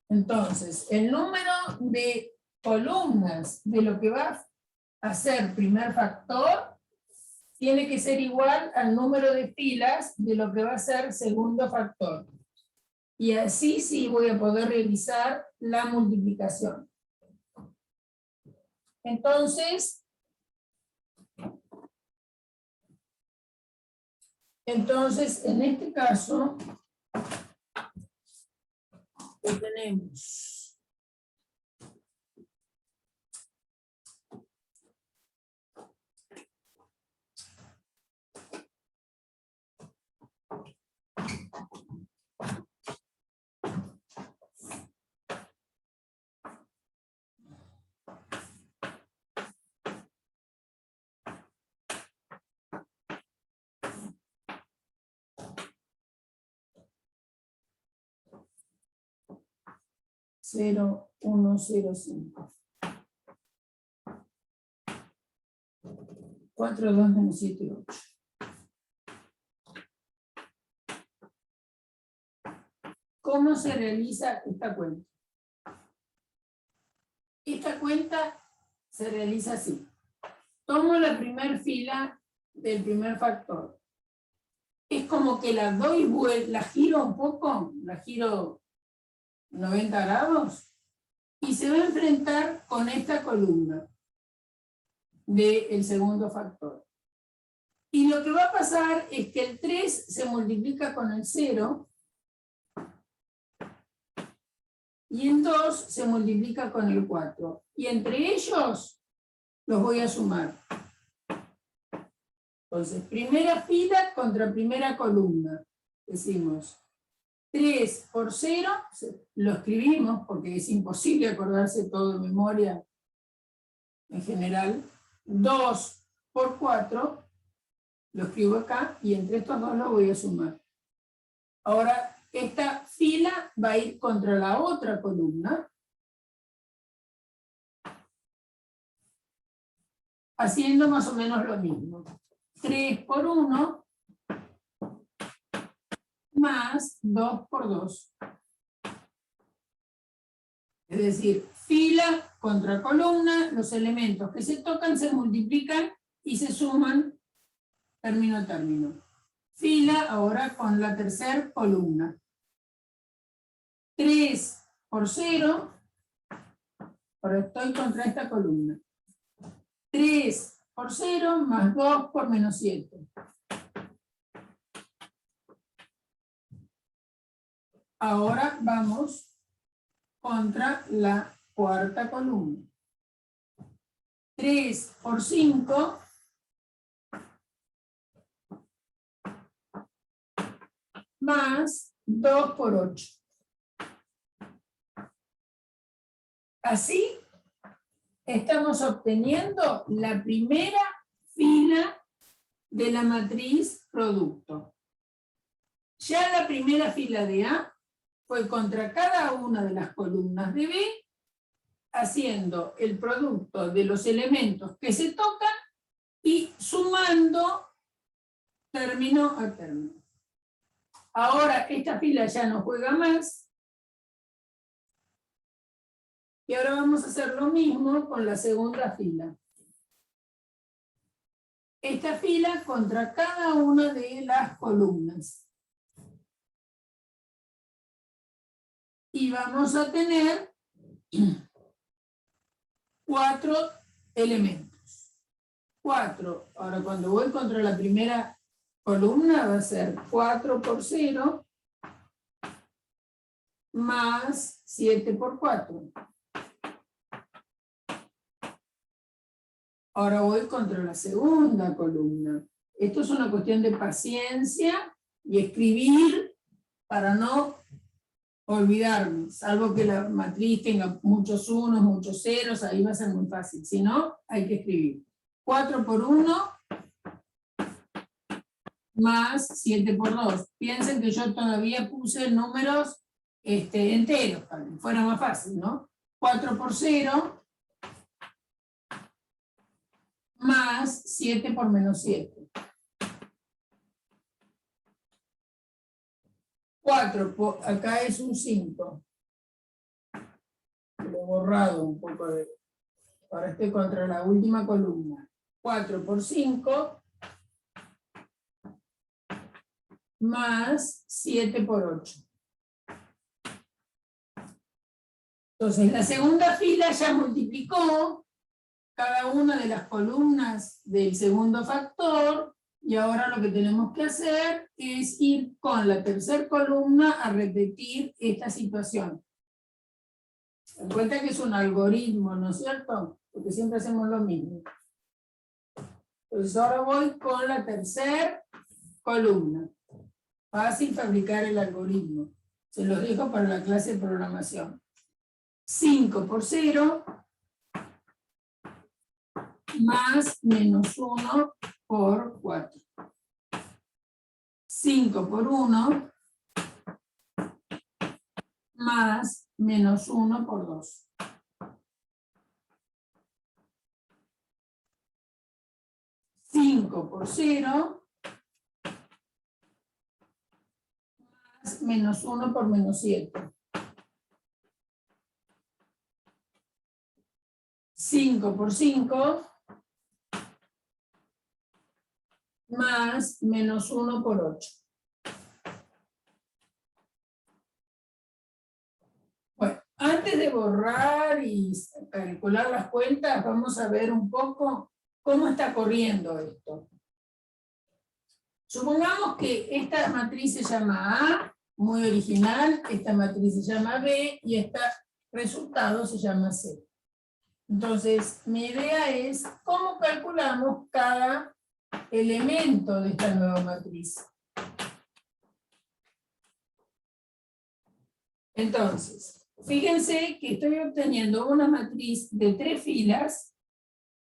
Entonces, el número de columnas de lo que va a ser primer factor tiene que ser igual al número de filas de lo que va a ser segundo factor. Y así sí voy a poder realizar la multiplicación. Entonces, en este caso, lo tenemos. Cero, 1, 0, 5. 4, 2, menos 7, 8. ¿Cómo se realiza esta cuenta? Esta cuenta se realiza así. Tomo la primera fila del primer factor. Es como que la doy vuelta, la giro un poco, la giro 90 grados, y se va a enfrentar con esta columna del segundo factor. Y lo que va a pasar es que el 3 se multiplica con el 0, y en 2 se multiplica con el 4. Y entre ellos los voy a sumar. Entonces, primera fila contra primera columna. Decimos 3 por 0, lo escribimos porque es imposible acordarse todo de memoria en general. 2 por 4, lo escribo acá, y entre estos dos lo voy a sumar. Ahora, esta fila va a ir contra la otra columna, haciendo más o menos lo mismo. 3 por 1 más 2 por 2. Es decir, fila contra columna, los elementos que se tocan se multiplican y se suman término a término. Fila ahora con la tercera columna. 3 por 0, ahora estoy contra esta columna. 3 por 0 más 2 por menos 7. Ahora vamos contra la cuarta columna. 3 por 5 más 2 por 8. Así estamos obteniendo la primera fila de la matriz producto. Ya la primera fila de A fue contra cada una de las columnas de B, haciendo el producto de los elementos que se tocan y sumando término a término. Ahora esta fila ya no juega más. Y ahora vamos a hacer lo mismo con la segunda fila. Esta fila contra cada una de las columnas. Y vamos a tener 4 elementos. 4. Ahora cuando voy contra la primera columna va a ser 4 por 0 más 7 por 4. Ahora voy contra la segunda columna. Esto es una cuestión de paciencia y escribir para no olvidarme, salvo que la matriz tenga muchos unos, muchos ceros, ahí va a ser muy fácil. Si no, hay que escribir 4 por 1 más 7 por 2. Piensen que yo todavía puse números enteros, para que fuera más fácil, ¿no? 4 por 0 más 7 por menos 7. 4, acá es un 5. Lo he borrado un poco de... Ahora estoy contra la última columna. 4 por 5 más 7 por 8. Entonces, la segunda fila ya multiplicó cada una de las columnas del segundo factor, y ahora lo que tenemos que hacer es ir con la tercera columna a repetir esta situación. En cuenta que es un algoritmo, ¿no es cierto? Porque siempre hacemos lo mismo. Entonces ahora voy con la tercera columna. Fácil fabricar el algoritmo. Se los dejo para la clase de programación. 5 por 0 más menos 1 por 4. 5 por 1 más menos 1 por 2. Por 0 más menos 1 por menos 7. 5 por 5 más menos 1 por 8. Bueno, antes de borrar y calcular las cuentas, vamos a ver un poco cómo está corriendo esto. Supongamos que esta matriz se llama A, muy original, esta matriz se llama B y este resultado se llama C. Entonces, mi idea es cómo calculamos cada elemento de esta nueva matriz. Entonces, fíjense que estoy obteniendo una matriz de 3 filas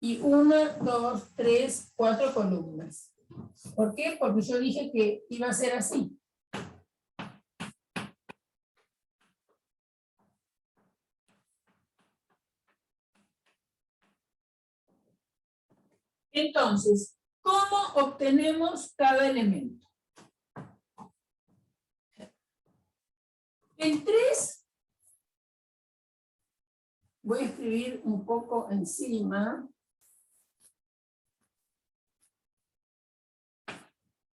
y 1, 2, 3, 4 columnas. ¿Por qué? Porque yo dije que iba a ser así. Entonces, ¿cómo obtenemos cada elemento? El 3, voy a escribir un poco encima.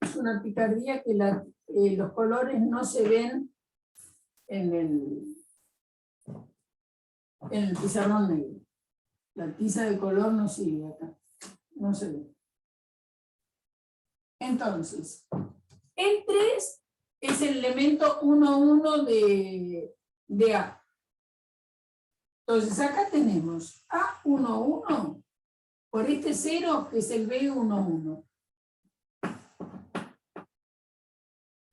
Es una picardía que los colores no se ven en el pizarrón negro. La tiza de color no sigue acá. No se ve. Entonces, el 3 es el elemento 1, 1 de A. Entonces, acá tenemos A1, 1 por este 0 que es el B1, 1.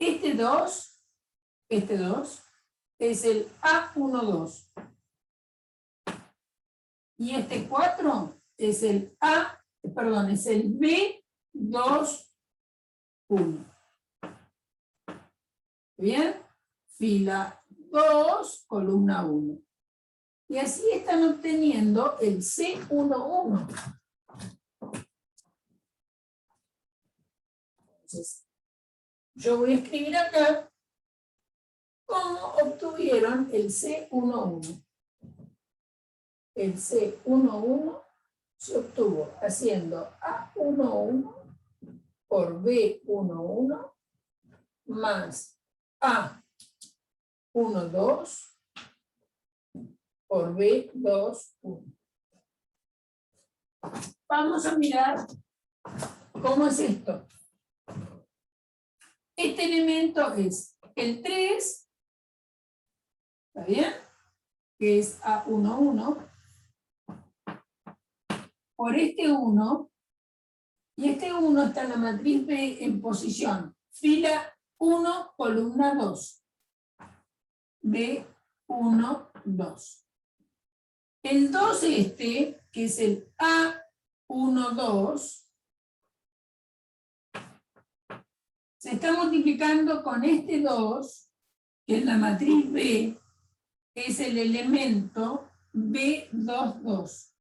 Este 2 es el A1, 2. Y este 4 es el es el B2, 1. ¿Bien? Fila 2, columna 1. Y así están obteniendo el C11. Entonces, yo voy a escribir acá cómo obtuvieron el C11. El C11 se obtuvo haciendo A11 por B11 más A12 por B21. Vamos a mirar cómo es esto. Este elemento es el 3 ¿Está bien? Que es A1, 1. Por este 1, y este 1 está en la matriz B en posición fila 1, columna 2. B1, 2. El 2 este, que es el A1, 2, se está multiplicando con este 2, que en la matriz B es el elemento B2, 2.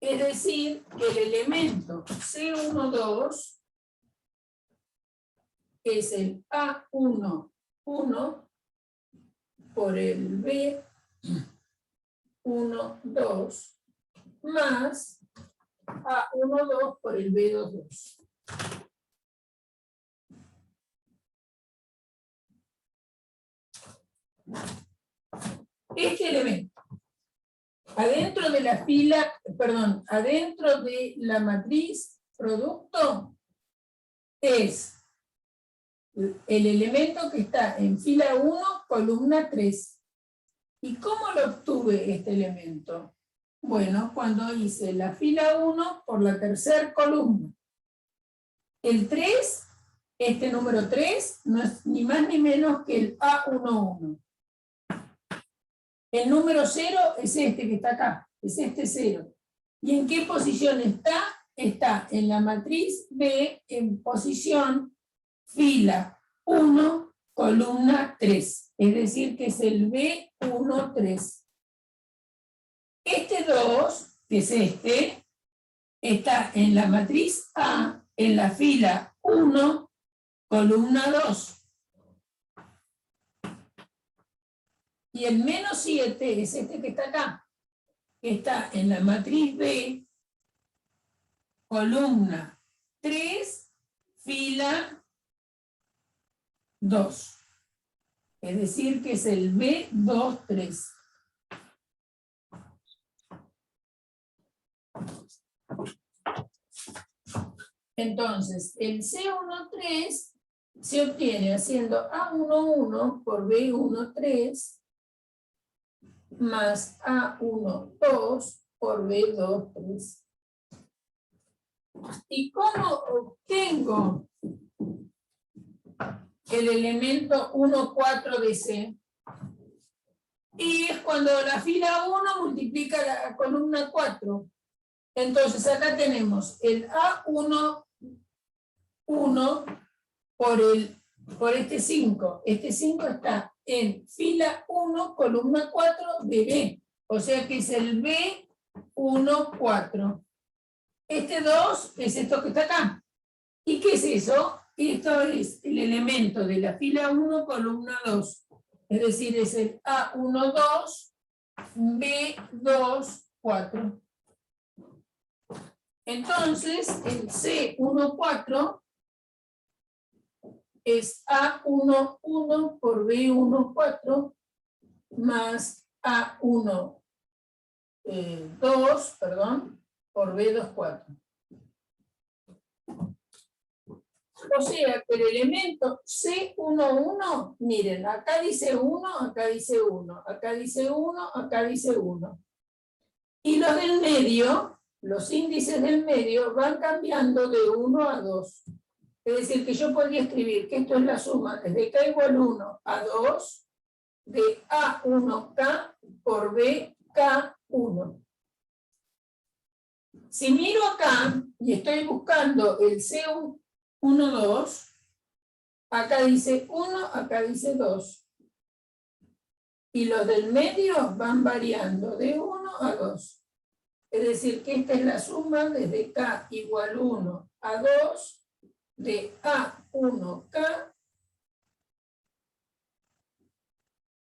Es decir, que el elemento C1, 2 es el A1, 1 por el B1, 2 más A1, 2 por el B2, 2. Este elemento, adentro de la fila, perdón, adentro de la matriz producto, es el elemento que está en fila 1, columna 3. ¿Y cómo lo obtuve este elemento? Bueno, cuando hice la fila 1 por la tercera columna. El 3, este número 3, no es ni más ni menos que el A11. El número 0 es este que está acá, es este 0. ¿Y en qué posición está? Está en la matriz B en posición fila 1, columna 3. Es decir, que es el B1, 3. Este 2, que es este, está en la matriz A, en la fila 1, columna 2. Y el menos 7 es este que está acá, que está en la matriz B, columna 3, fila 2. Es decir, que es el B2, 3. Entonces, el C1, 3 se obtiene haciendo A1, 1 por B1, 3 más A1, 2 por B2, 3. ¿Y cómo obtengo el elemento 1, 4 de C? Y es cuando la fila 1 multiplica la columna 4. Entonces acá tenemos el A1, 1 por este 5. Este 5 está en fila 1, columna 4 de B. O sea que es el B1, 4. Este 2 es esto que está acá. ¿Y qué es eso? Esto es el elemento de la fila 1, columna 2. Es decir, es el A1, 2, B2, 4. Entonces, el C1, 4 es A1, 1 por B1, 4 más A1, 2, perdón, por B2, 4. O sea, que el elemento C1, 1, miren, acá dice 1, acá dice 1, acá dice 1, acá dice 1. Y los del medio, los índices del medio, van cambiando de 1 a 2. Es decir, que yo podría escribir que esto es la suma desde K igual 1 a 2 de A1K por BK1. Si miro acá y estoy buscando el C1, 2, acá dice 1, acá dice 2. Y los del medio van variando de 1 a 2. Es decir, que esta es la suma desde K igual 1 a 2 de A1K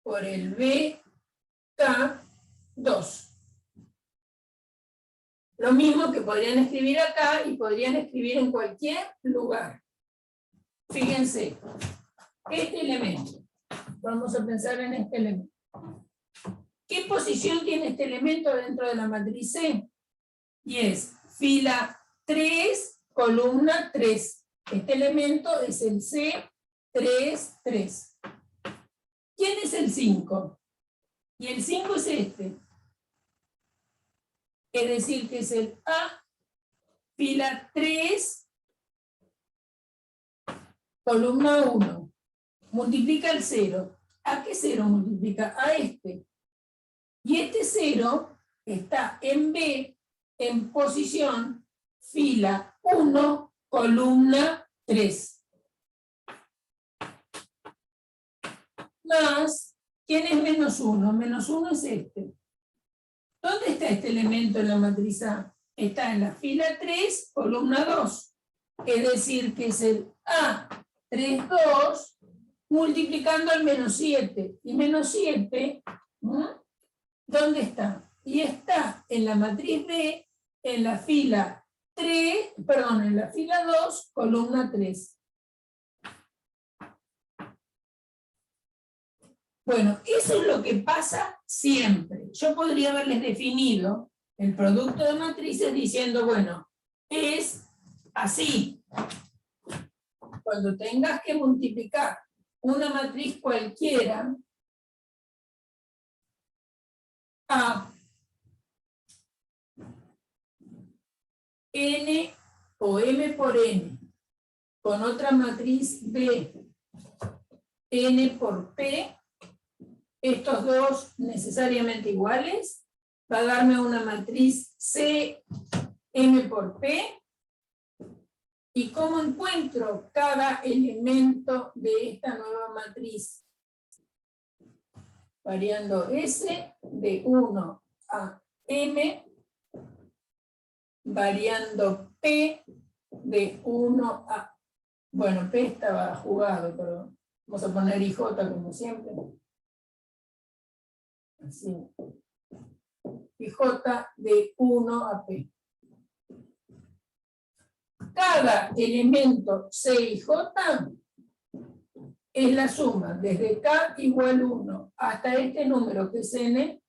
por el BK2. Lo mismo que podrían escribir acá y podrían escribir en cualquier lugar. Fíjense, este elemento, vamos a pensar en este elemento. ¿Qué posición tiene este elemento dentro de la matriz C? Y es fila 3, columna 3. Este elemento es el C1, 3, 3. ¿Quién es el 5? Y el 5 es este. Es decir, que es el A, fila 3, columna 1. Multiplica el 0. ¿A qué 0 multiplica? A este. Y este 0 está en B, en posición, fila 1, columna 3. Más, ¿quién es menos 1? Menos 1 es este. ¿Dónde está este elemento en la matriz A? Está en la fila 3, columna 2. Es decir, que es el A, 3, 2, multiplicando el menos 7. Y menos 7, ¿dónde está? Y está en la matriz B, en la fila 3, perdón, en la fila 2, columna 3. Bueno, eso es lo que pasa siempre. Yo podría haberles definido el producto de matrices diciendo, bueno, es así. Cuando tengas que multiplicar una matriz cualquiera a n o m por n con otra matriz B, n por p, estos dos necesariamente iguales, va a darme una matriz C, M por P. ¿Y cómo encuentro cada elemento de esta nueva matriz? Variando S de 1 a M, variando P de 1 a... Bueno, P estaba jugado, pero vamos a poner IJ como siempre. Así. Y J de 1 a P. Cada elemento C y J es la suma desde K igual 1 hasta este número que es N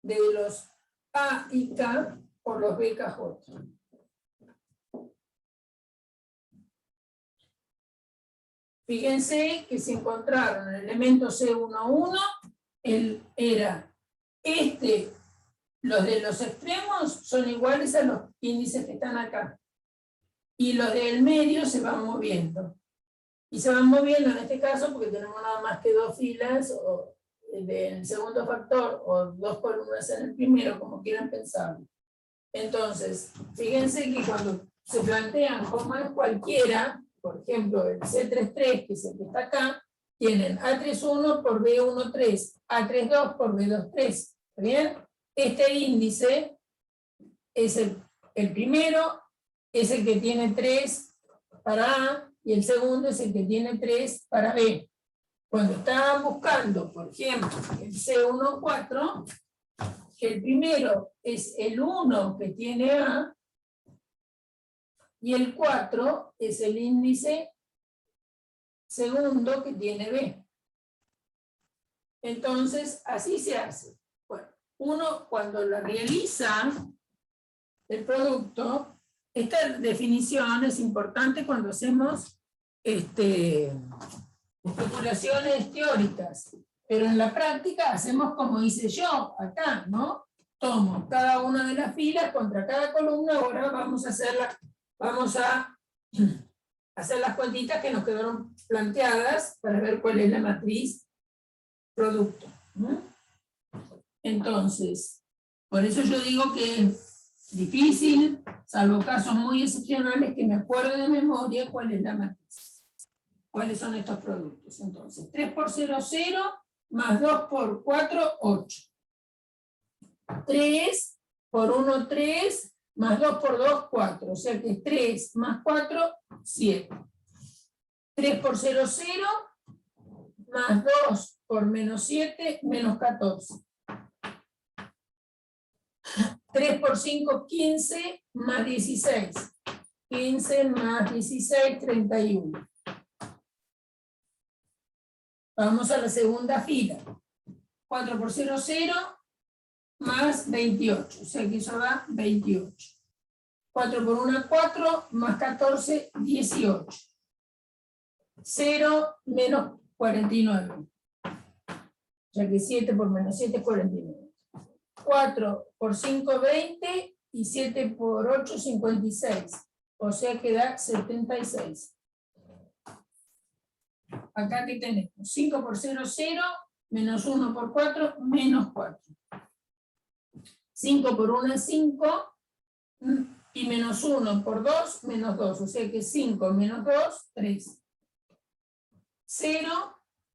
de los A y K por los BKJ. Fíjense que se encontraron el elemento C11, era los de los extremos son iguales a los índices que están acá. Y los del medio se van moviendo. Y se van moviendo en este caso porque tenemos nada más que dos filas o del segundo factor o dos columnas en el primero, como quieran pensarlo. Entonces, fíjense que cuando se plantean comas cualquiera, por ejemplo, el C33, que es el que está acá, tienen A31 por B13, A32 por B23. ¿Está bien? Este índice es el primero, es el que tiene 3 para A, y el segundo es el que tiene 3 para B. Cuando estaban buscando, por ejemplo, el C14, el primero es el 1 que tiene A, y el 4 es el índice segundo que tiene B. Entonces, así se hace. Bueno, uno cuando la realiza, el producto, esta definición es importante cuando hacemos especulaciones teóricas, pero en la práctica hacemos como hice yo acá, ¿no? Tomo cada una de las filas contra cada columna, ahora vamos a hacer las cuentitas que nos quedaron planteadas para ver cuál es la matriz producto, ¿no? Entonces, por eso yo digo que es difícil, salvo casos muy excepcionales, que me acuerdo de memoria cuál es la matriz. ¿Cuáles son estos productos? Entonces, 3 por 0, 0, más 2 por 4, 8. 3 por 1, 3, más 2 por 2, 4. O sea que 3 más 4, 7. 3 por 0, 0, más 2 por menos 7, menos 14. 3 por 5, 15, más 16. 15 más 16, 31. Vamos a la segunda fila. 4 por 0, 0, más 28. O sea que eso da 28. 4 por 1, 4, más 14, 18. 0 menos 49. Ya que 7 por menos 7 es 49. 4 por 5, 20, y 7 por 8, 56. O sea que da 76. Acá que tenemos 5 por 0, 0, menos 1 por 4, menos 4. 5 por 1 es 5, y menos 1 por 2, menos 2. O sea que 5 menos 2, 3. 0,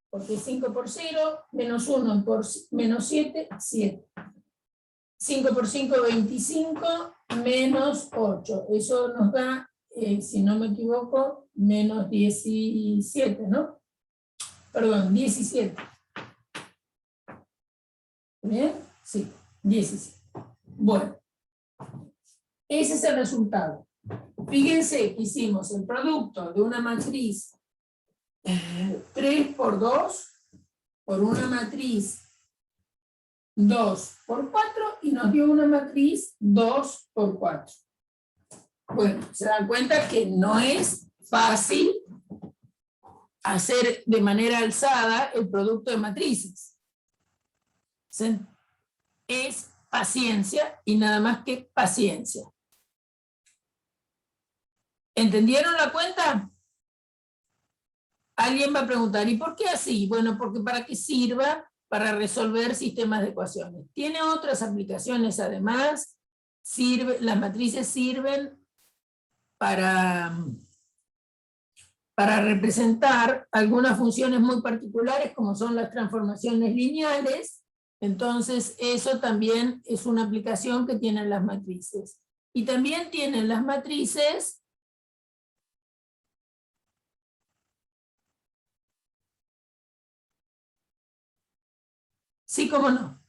porque 5 por 0, menos 1 por menos 7, 7. 5 por 5, 25, menos 8. Eso nos da, si no me equivoco, menos 17, ¿no? Perdón, 17. ¿Bien? Sí, 17. Bueno, ese es el resultado. Fíjense que hicimos el producto de una matriz 3 por 2 por una matriz 2 por 4 y nos dio una matriz 2 por 4. Bueno, se dan cuenta que no es fácil hacer de manera alzada el producto de matrices. Es paciencia y nada más que paciencia. ¿Entendieron la cuenta? Alguien va a preguntar, ¿y por qué así? Bueno, porque para que sirva para resolver sistemas de ecuaciones. Tiene otras aplicaciones además. Las matrices sirven para representar algunas funciones muy particulares, como son las transformaciones lineales. Entonces, eso también es una aplicación que tienen las matrices. Y también tienen las matrices sí, cómo no.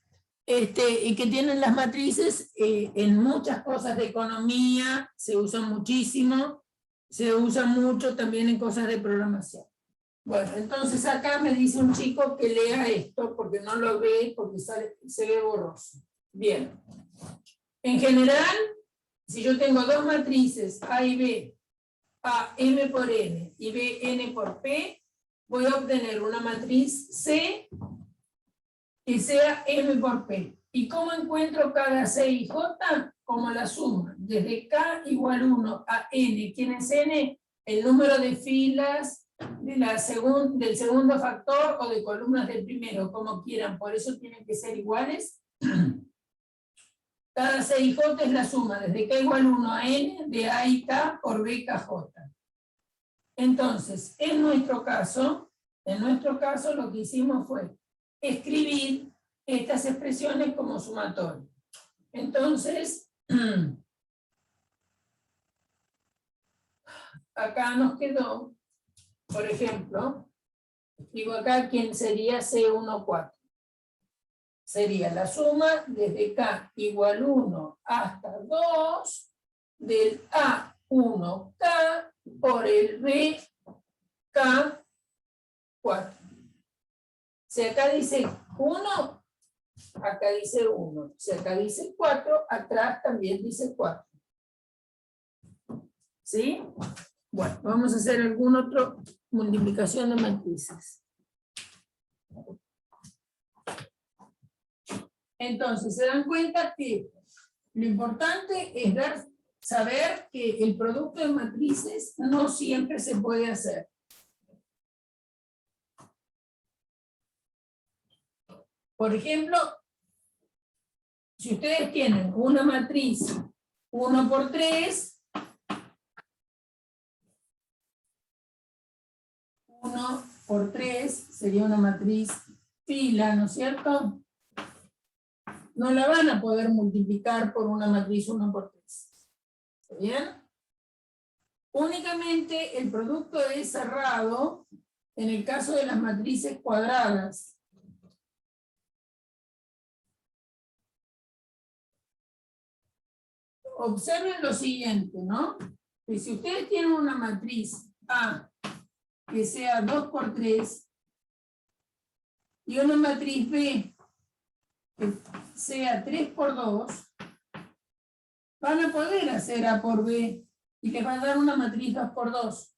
Y que tienen las matrices en muchas cosas de economía, se usan muchísimo, se usan mucho también en cosas de programación. Bueno, entonces acá me dice un chico que lea esto, porque no lo ve, porque se ve borroso. Bien. En general, si yo tengo dos matrices, A y B, A, M por N, y B, N por P, voy a obtener una matriz C que sea M por P. ¿Y cómo encuentro cada C y J? Como la suma, desde K igual 1 a N. ¿Quién es N? El número de filas del segundo factor o de columnas del primero, como quieran. Por eso tienen que ser iguales. Cada C y J es la suma, desde K igual 1 a N, de A y K por B, K, J. Entonces, en nuestro caso lo que hicimos fue escribir estas expresiones como sumatorio. Entonces, acá nos quedó, por ejemplo, digo acá quién sería C14. Sería la suma desde K igual 1 hasta 2 del A1K por el BK4. Si acá dice 1, acá dice 1. Si acá dice 4, atrás también dice 4. ¿Sí? Bueno, vamos a hacer algún otro multiplicación de matrices. Entonces, se dan cuenta que lo importante es saber que el producto de matrices no siempre se puede hacer. Por ejemplo, si ustedes tienen una matriz 1 por 3, 1 por 3 sería una matriz fila, ¿no es cierto? No la van a poder multiplicar por una matriz 1 por 3. ¿Está bien? Únicamente el producto es cerrado en el caso de las matrices cuadradas. Observen lo siguiente, ¿no? Que si ustedes tienen una matriz A que sea 2 por 3 y una matriz B que sea 3 por 2, van a poder hacer A por B y les va a dar una matriz 2 por 2.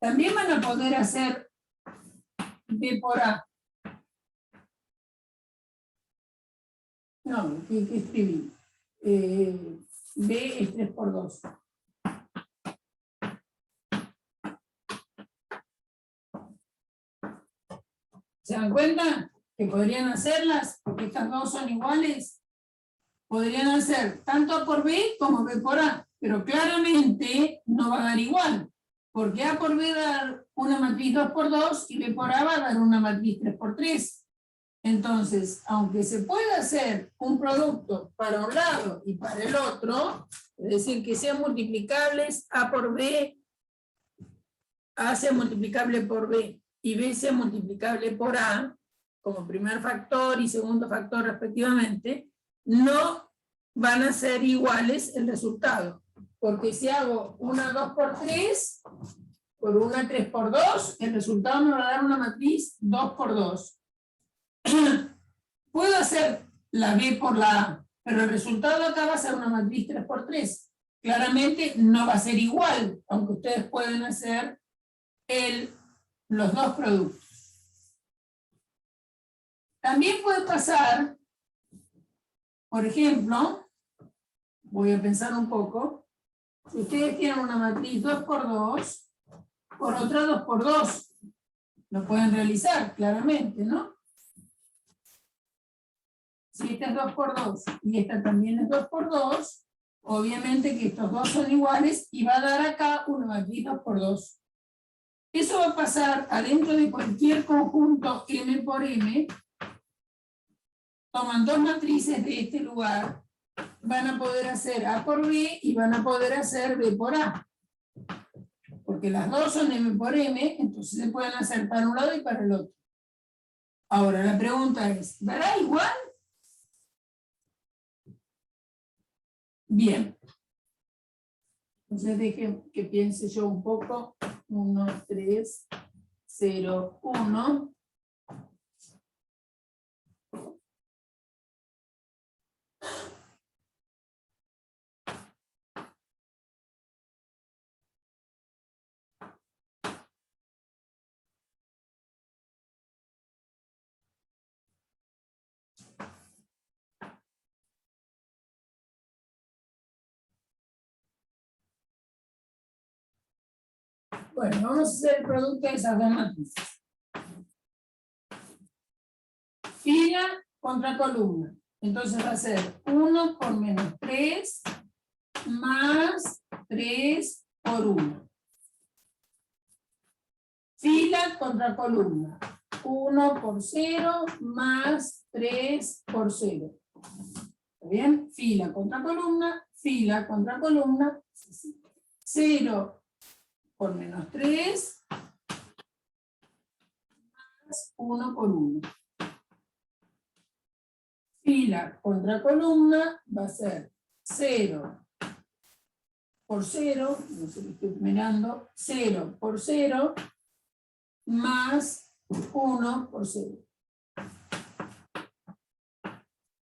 También van a poder hacer B por A. No, ¿qué escribí? B es 3 por 2. ¿Se dan cuenta? Que podrían hacerlas, porque estas dos son iguales. Podrían hacer tanto A por B como B por A, pero claramente no va a dar igual, porque A por B va a dar una matriz 2 por 2 y B por A va a dar una matriz 3 por 3. Entonces, aunque se pueda hacer un producto para un lado y para el otro, es decir, que sean multiplicables A por B, A sea multiplicable por B y B sea multiplicable por A, como primer factor y segundo factor respectivamente, no van a ser iguales el resultado. Porque si hago una 2 por 3, por una 3 por 2, el resultado me va a dar una matriz 2 por 2. Puedo hacer la B por la A, pero el resultado acá va a ser una matriz 3 por 3. Claramente no va a ser igual, aunque ustedes pueden hacer los dos productos. También puede pasar, por ejemplo, voy a pensar un poco, si ustedes tienen una matriz 2 por 2, por otra 2 por 2, lo pueden realizar claramente, ¿no? Si esta es 2 por 2 y esta también es 2 por 2, obviamente que estos dos son iguales y va a dar acá una matriz 2 por 2. Eso va a pasar adentro de cualquier conjunto M por M. Toman dos matrices de este lugar, van a poder hacer A por B y van a poder hacer B por A. Porque las dos son M por M, entonces se pueden hacer para un lado y para el otro. Ahora, la pregunta es, ¿dará igual? Bien. Entonces dejen que piense yo un poco. 1, 3, 0, 1. Bueno, vamos a hacer el producto de esas dos matrices. Fila contra columna. Entonces va a ser 1 por menos 3 más 3 por 1. Fila contra columna. 1 por 0 más 3 por 0. ¿Está bien? Fila contra columna, 0 por menos 3 más 1 por 1. Fila contra columna va a ser 0 por 0, no sé qué estoy mirando, 0 por 0 más 1 por 0.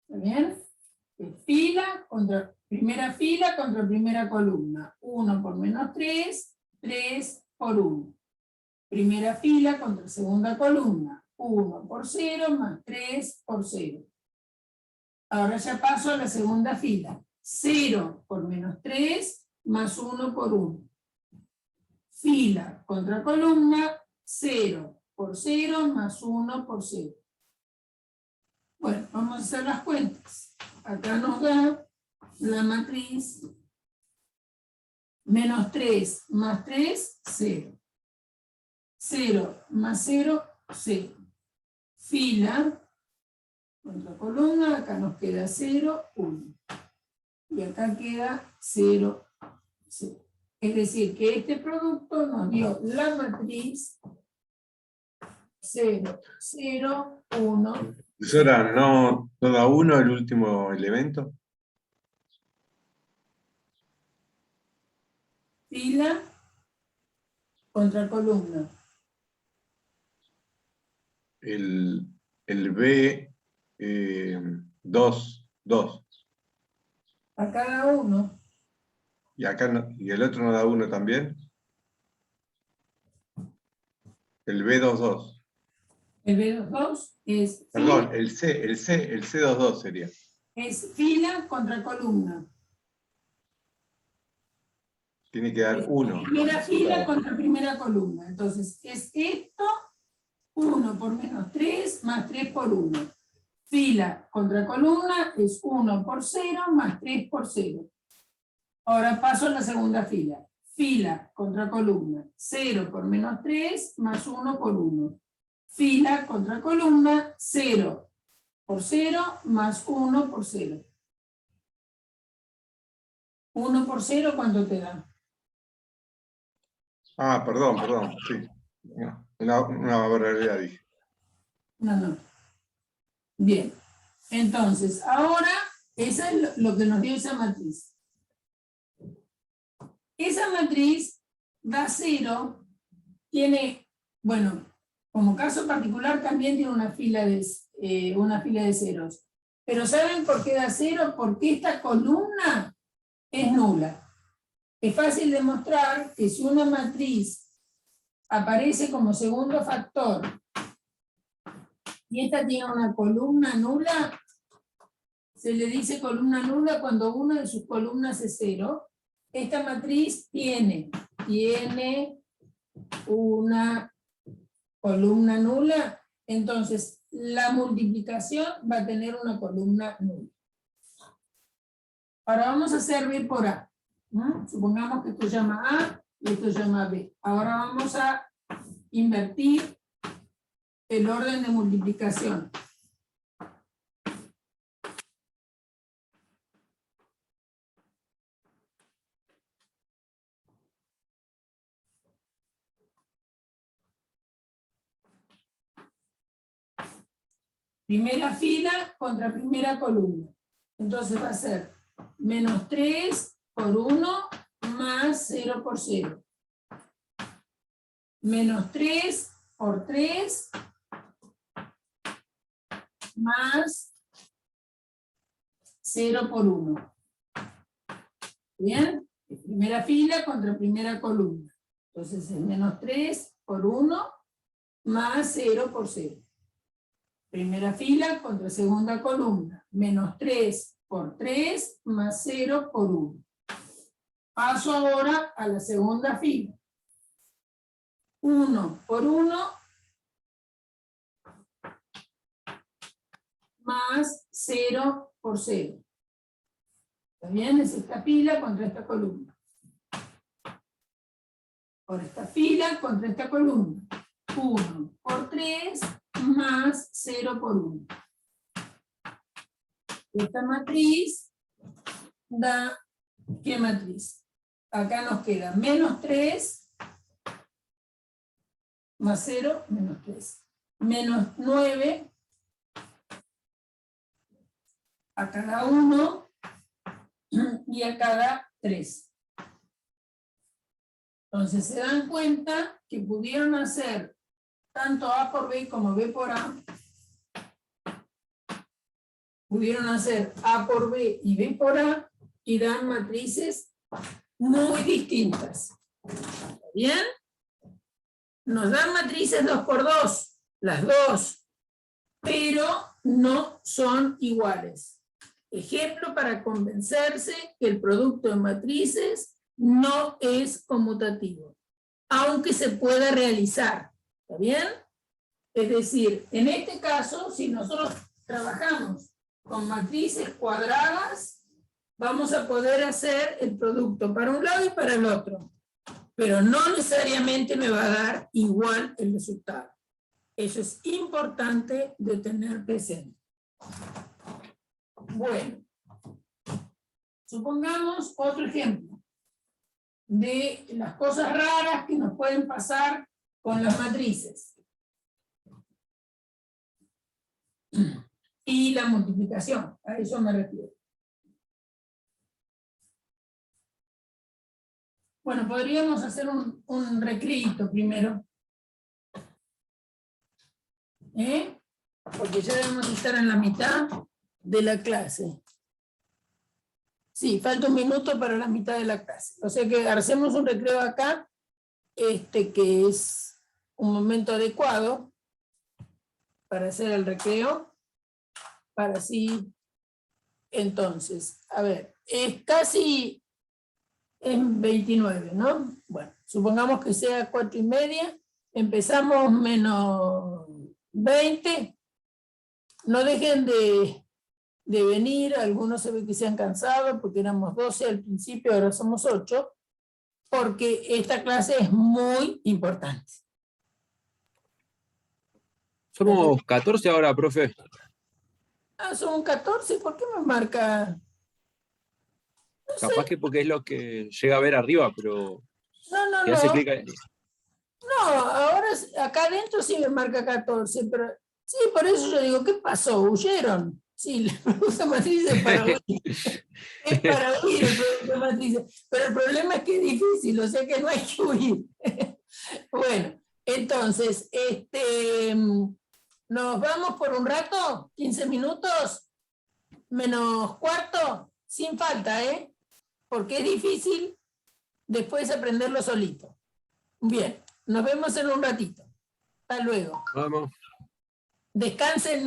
¿Está bien? Primera fila contra primera columna. 1 por menos 3, 3 por 1. Primera fila contra segunda columna. 1 por 0 más 3 por 0. Ahora ya paso a la segunda fila. 0 por menos 3 más 1 por 1. Fila contra columna, 0 por 0 más 1 por 0. Bueno, vamos a hacer las cuentas. Acá nos da la matriz menos 3 más 3, 0. 0 más 0, 0. Fila contra columna, acá nos queda 0, 1. Y acá queda 0, 0. Es decir, que este producto nos dio la matriz 0, 0, 1. Profesora, ¿no da 1 el último elemento? Fila contra columna. El B, 2, 2. A cada uno. ¿Y acá no, y el otro no da 1 también? El B22. El B22 es, Perdón, el C22 sería. es fila contra columna. Tiene que dar 1. Primera fila contra primera columna. Entonces, es esto, 1 por menos 3 más 3 por 1. Fila contra columna es 1 por 0 más 3 por 0. Ahora paso a la segunda fila. Fila contra columna, 0 por menos 3 más 1 por 1. Fila contra columna, 0 por 0 más 1 por 0. 1 por 0, ¿cuánto te da? Ah, perdón, sí. Una barbaridad, dije. No. Bien. Entonces, ahora, eso es lo que nos dio esa matriz. Esa matriz da 0, tiene, bueno, como caso particular también tiene una fila de ceros. Pero ¿saben por qué da 0? Porque esta columna es nula. Es fácil demostrar que si una matriz aparece como segundo factor y esta tiene una columna nula, se le dice columna nula cuando una de sus columnas es 0. Esta matriz tiene una columna nula, entonces la multiplicación va a tener una columna nula. Ahora vamos a hacer B por A. ¿No? Supongamos que esto llama A y esto llama B. Ahora vamos a invertir el orden de multiplicación. Primera fila contra primera columna. Entonces va a ser menos 3 por 1 más 0 por 0. Menos 3 por 3 más 0 por 1. ¿Bien? Primera fila contra primera columna. Entonces es menos 3 por 1 más 0 por 0. Primera fila contra segunda columna. Menos 3 por 3 más 0 por 1. Paso ahora a la segunda fila. 1 por 1 más 0 por 0. ¿Está bien? Es esta fila contra esta columna. Por esta fila contra esta columna. 1 por 3 más 0 por 1. Esta matriz da, ¿qué matriz? Acá nos queda menos 3 más 0, menos 3. Menos 9 a cada 1 y a cada 3. Entonces se dan cuenta que pudieron hacer tanto A por B como B por A. Pudieron hacer A por B y B por A y dan matrices muy distintas. ¿Está bien? Nos dan matrices 2 por 2, las dos, pero no son iguales. Ejemplo para convencerse que el producto de matrices no es conmutativo, aunque se pueda realizar. ¿Está bien? Es decir, en este caso, si nosotros trabajamos con matrices cuadradas, vamos a poder hacer el producto para un lado y para el otro. Pero no necesariamente me va a dar igual el resultado. Eso es importante de tener presente. Bueno, supongamos otro ejemplo de las cosas raras que nos pueden pasar con las matrices. Y la multiplicación, a eso me refiero. Bueno, podríamos hacer un recreito primero. Porque ya debemos estar en la mitad de la clase. Sí, falta un minuto para la mitad de la clase. O sea que hacemos un recreo acá, que es un momento adecuado para hacer el recreo, para así, entonces, a ver, es casi en 29, ¿no? Bueno, supongamos que sea 4:30, empezamos menos 20, no dejen de venir, algunos se ve que se han cansado porque éramos 12 al principio, ahora somos 8, porque esta clase es muy importante. Somos 14 ahora, profe. Ah, son 14, ¿por qué me marca? No sé, Capaz que porque es lo que llega a ver arriba, pero no, si hace no. clic ahí. No, ahora acá adentro sí me marca 14, pero sí, por eso yo digo, ¿qué pasó? ¿Huyeron? Sí, la pregunta matriz es para huir. Es para huir el producto matriz. Pero el problema es que es difícil, o sea que no hay que huir. Bueno, entonces, nos vamos por un rato, 15 minutos, menos cuarto, sin falta, ¿eh? Porque es difícil después aprenderlo solito. Bien, nos vemos en un ratito. Hasta luego. Vamos. Descansen.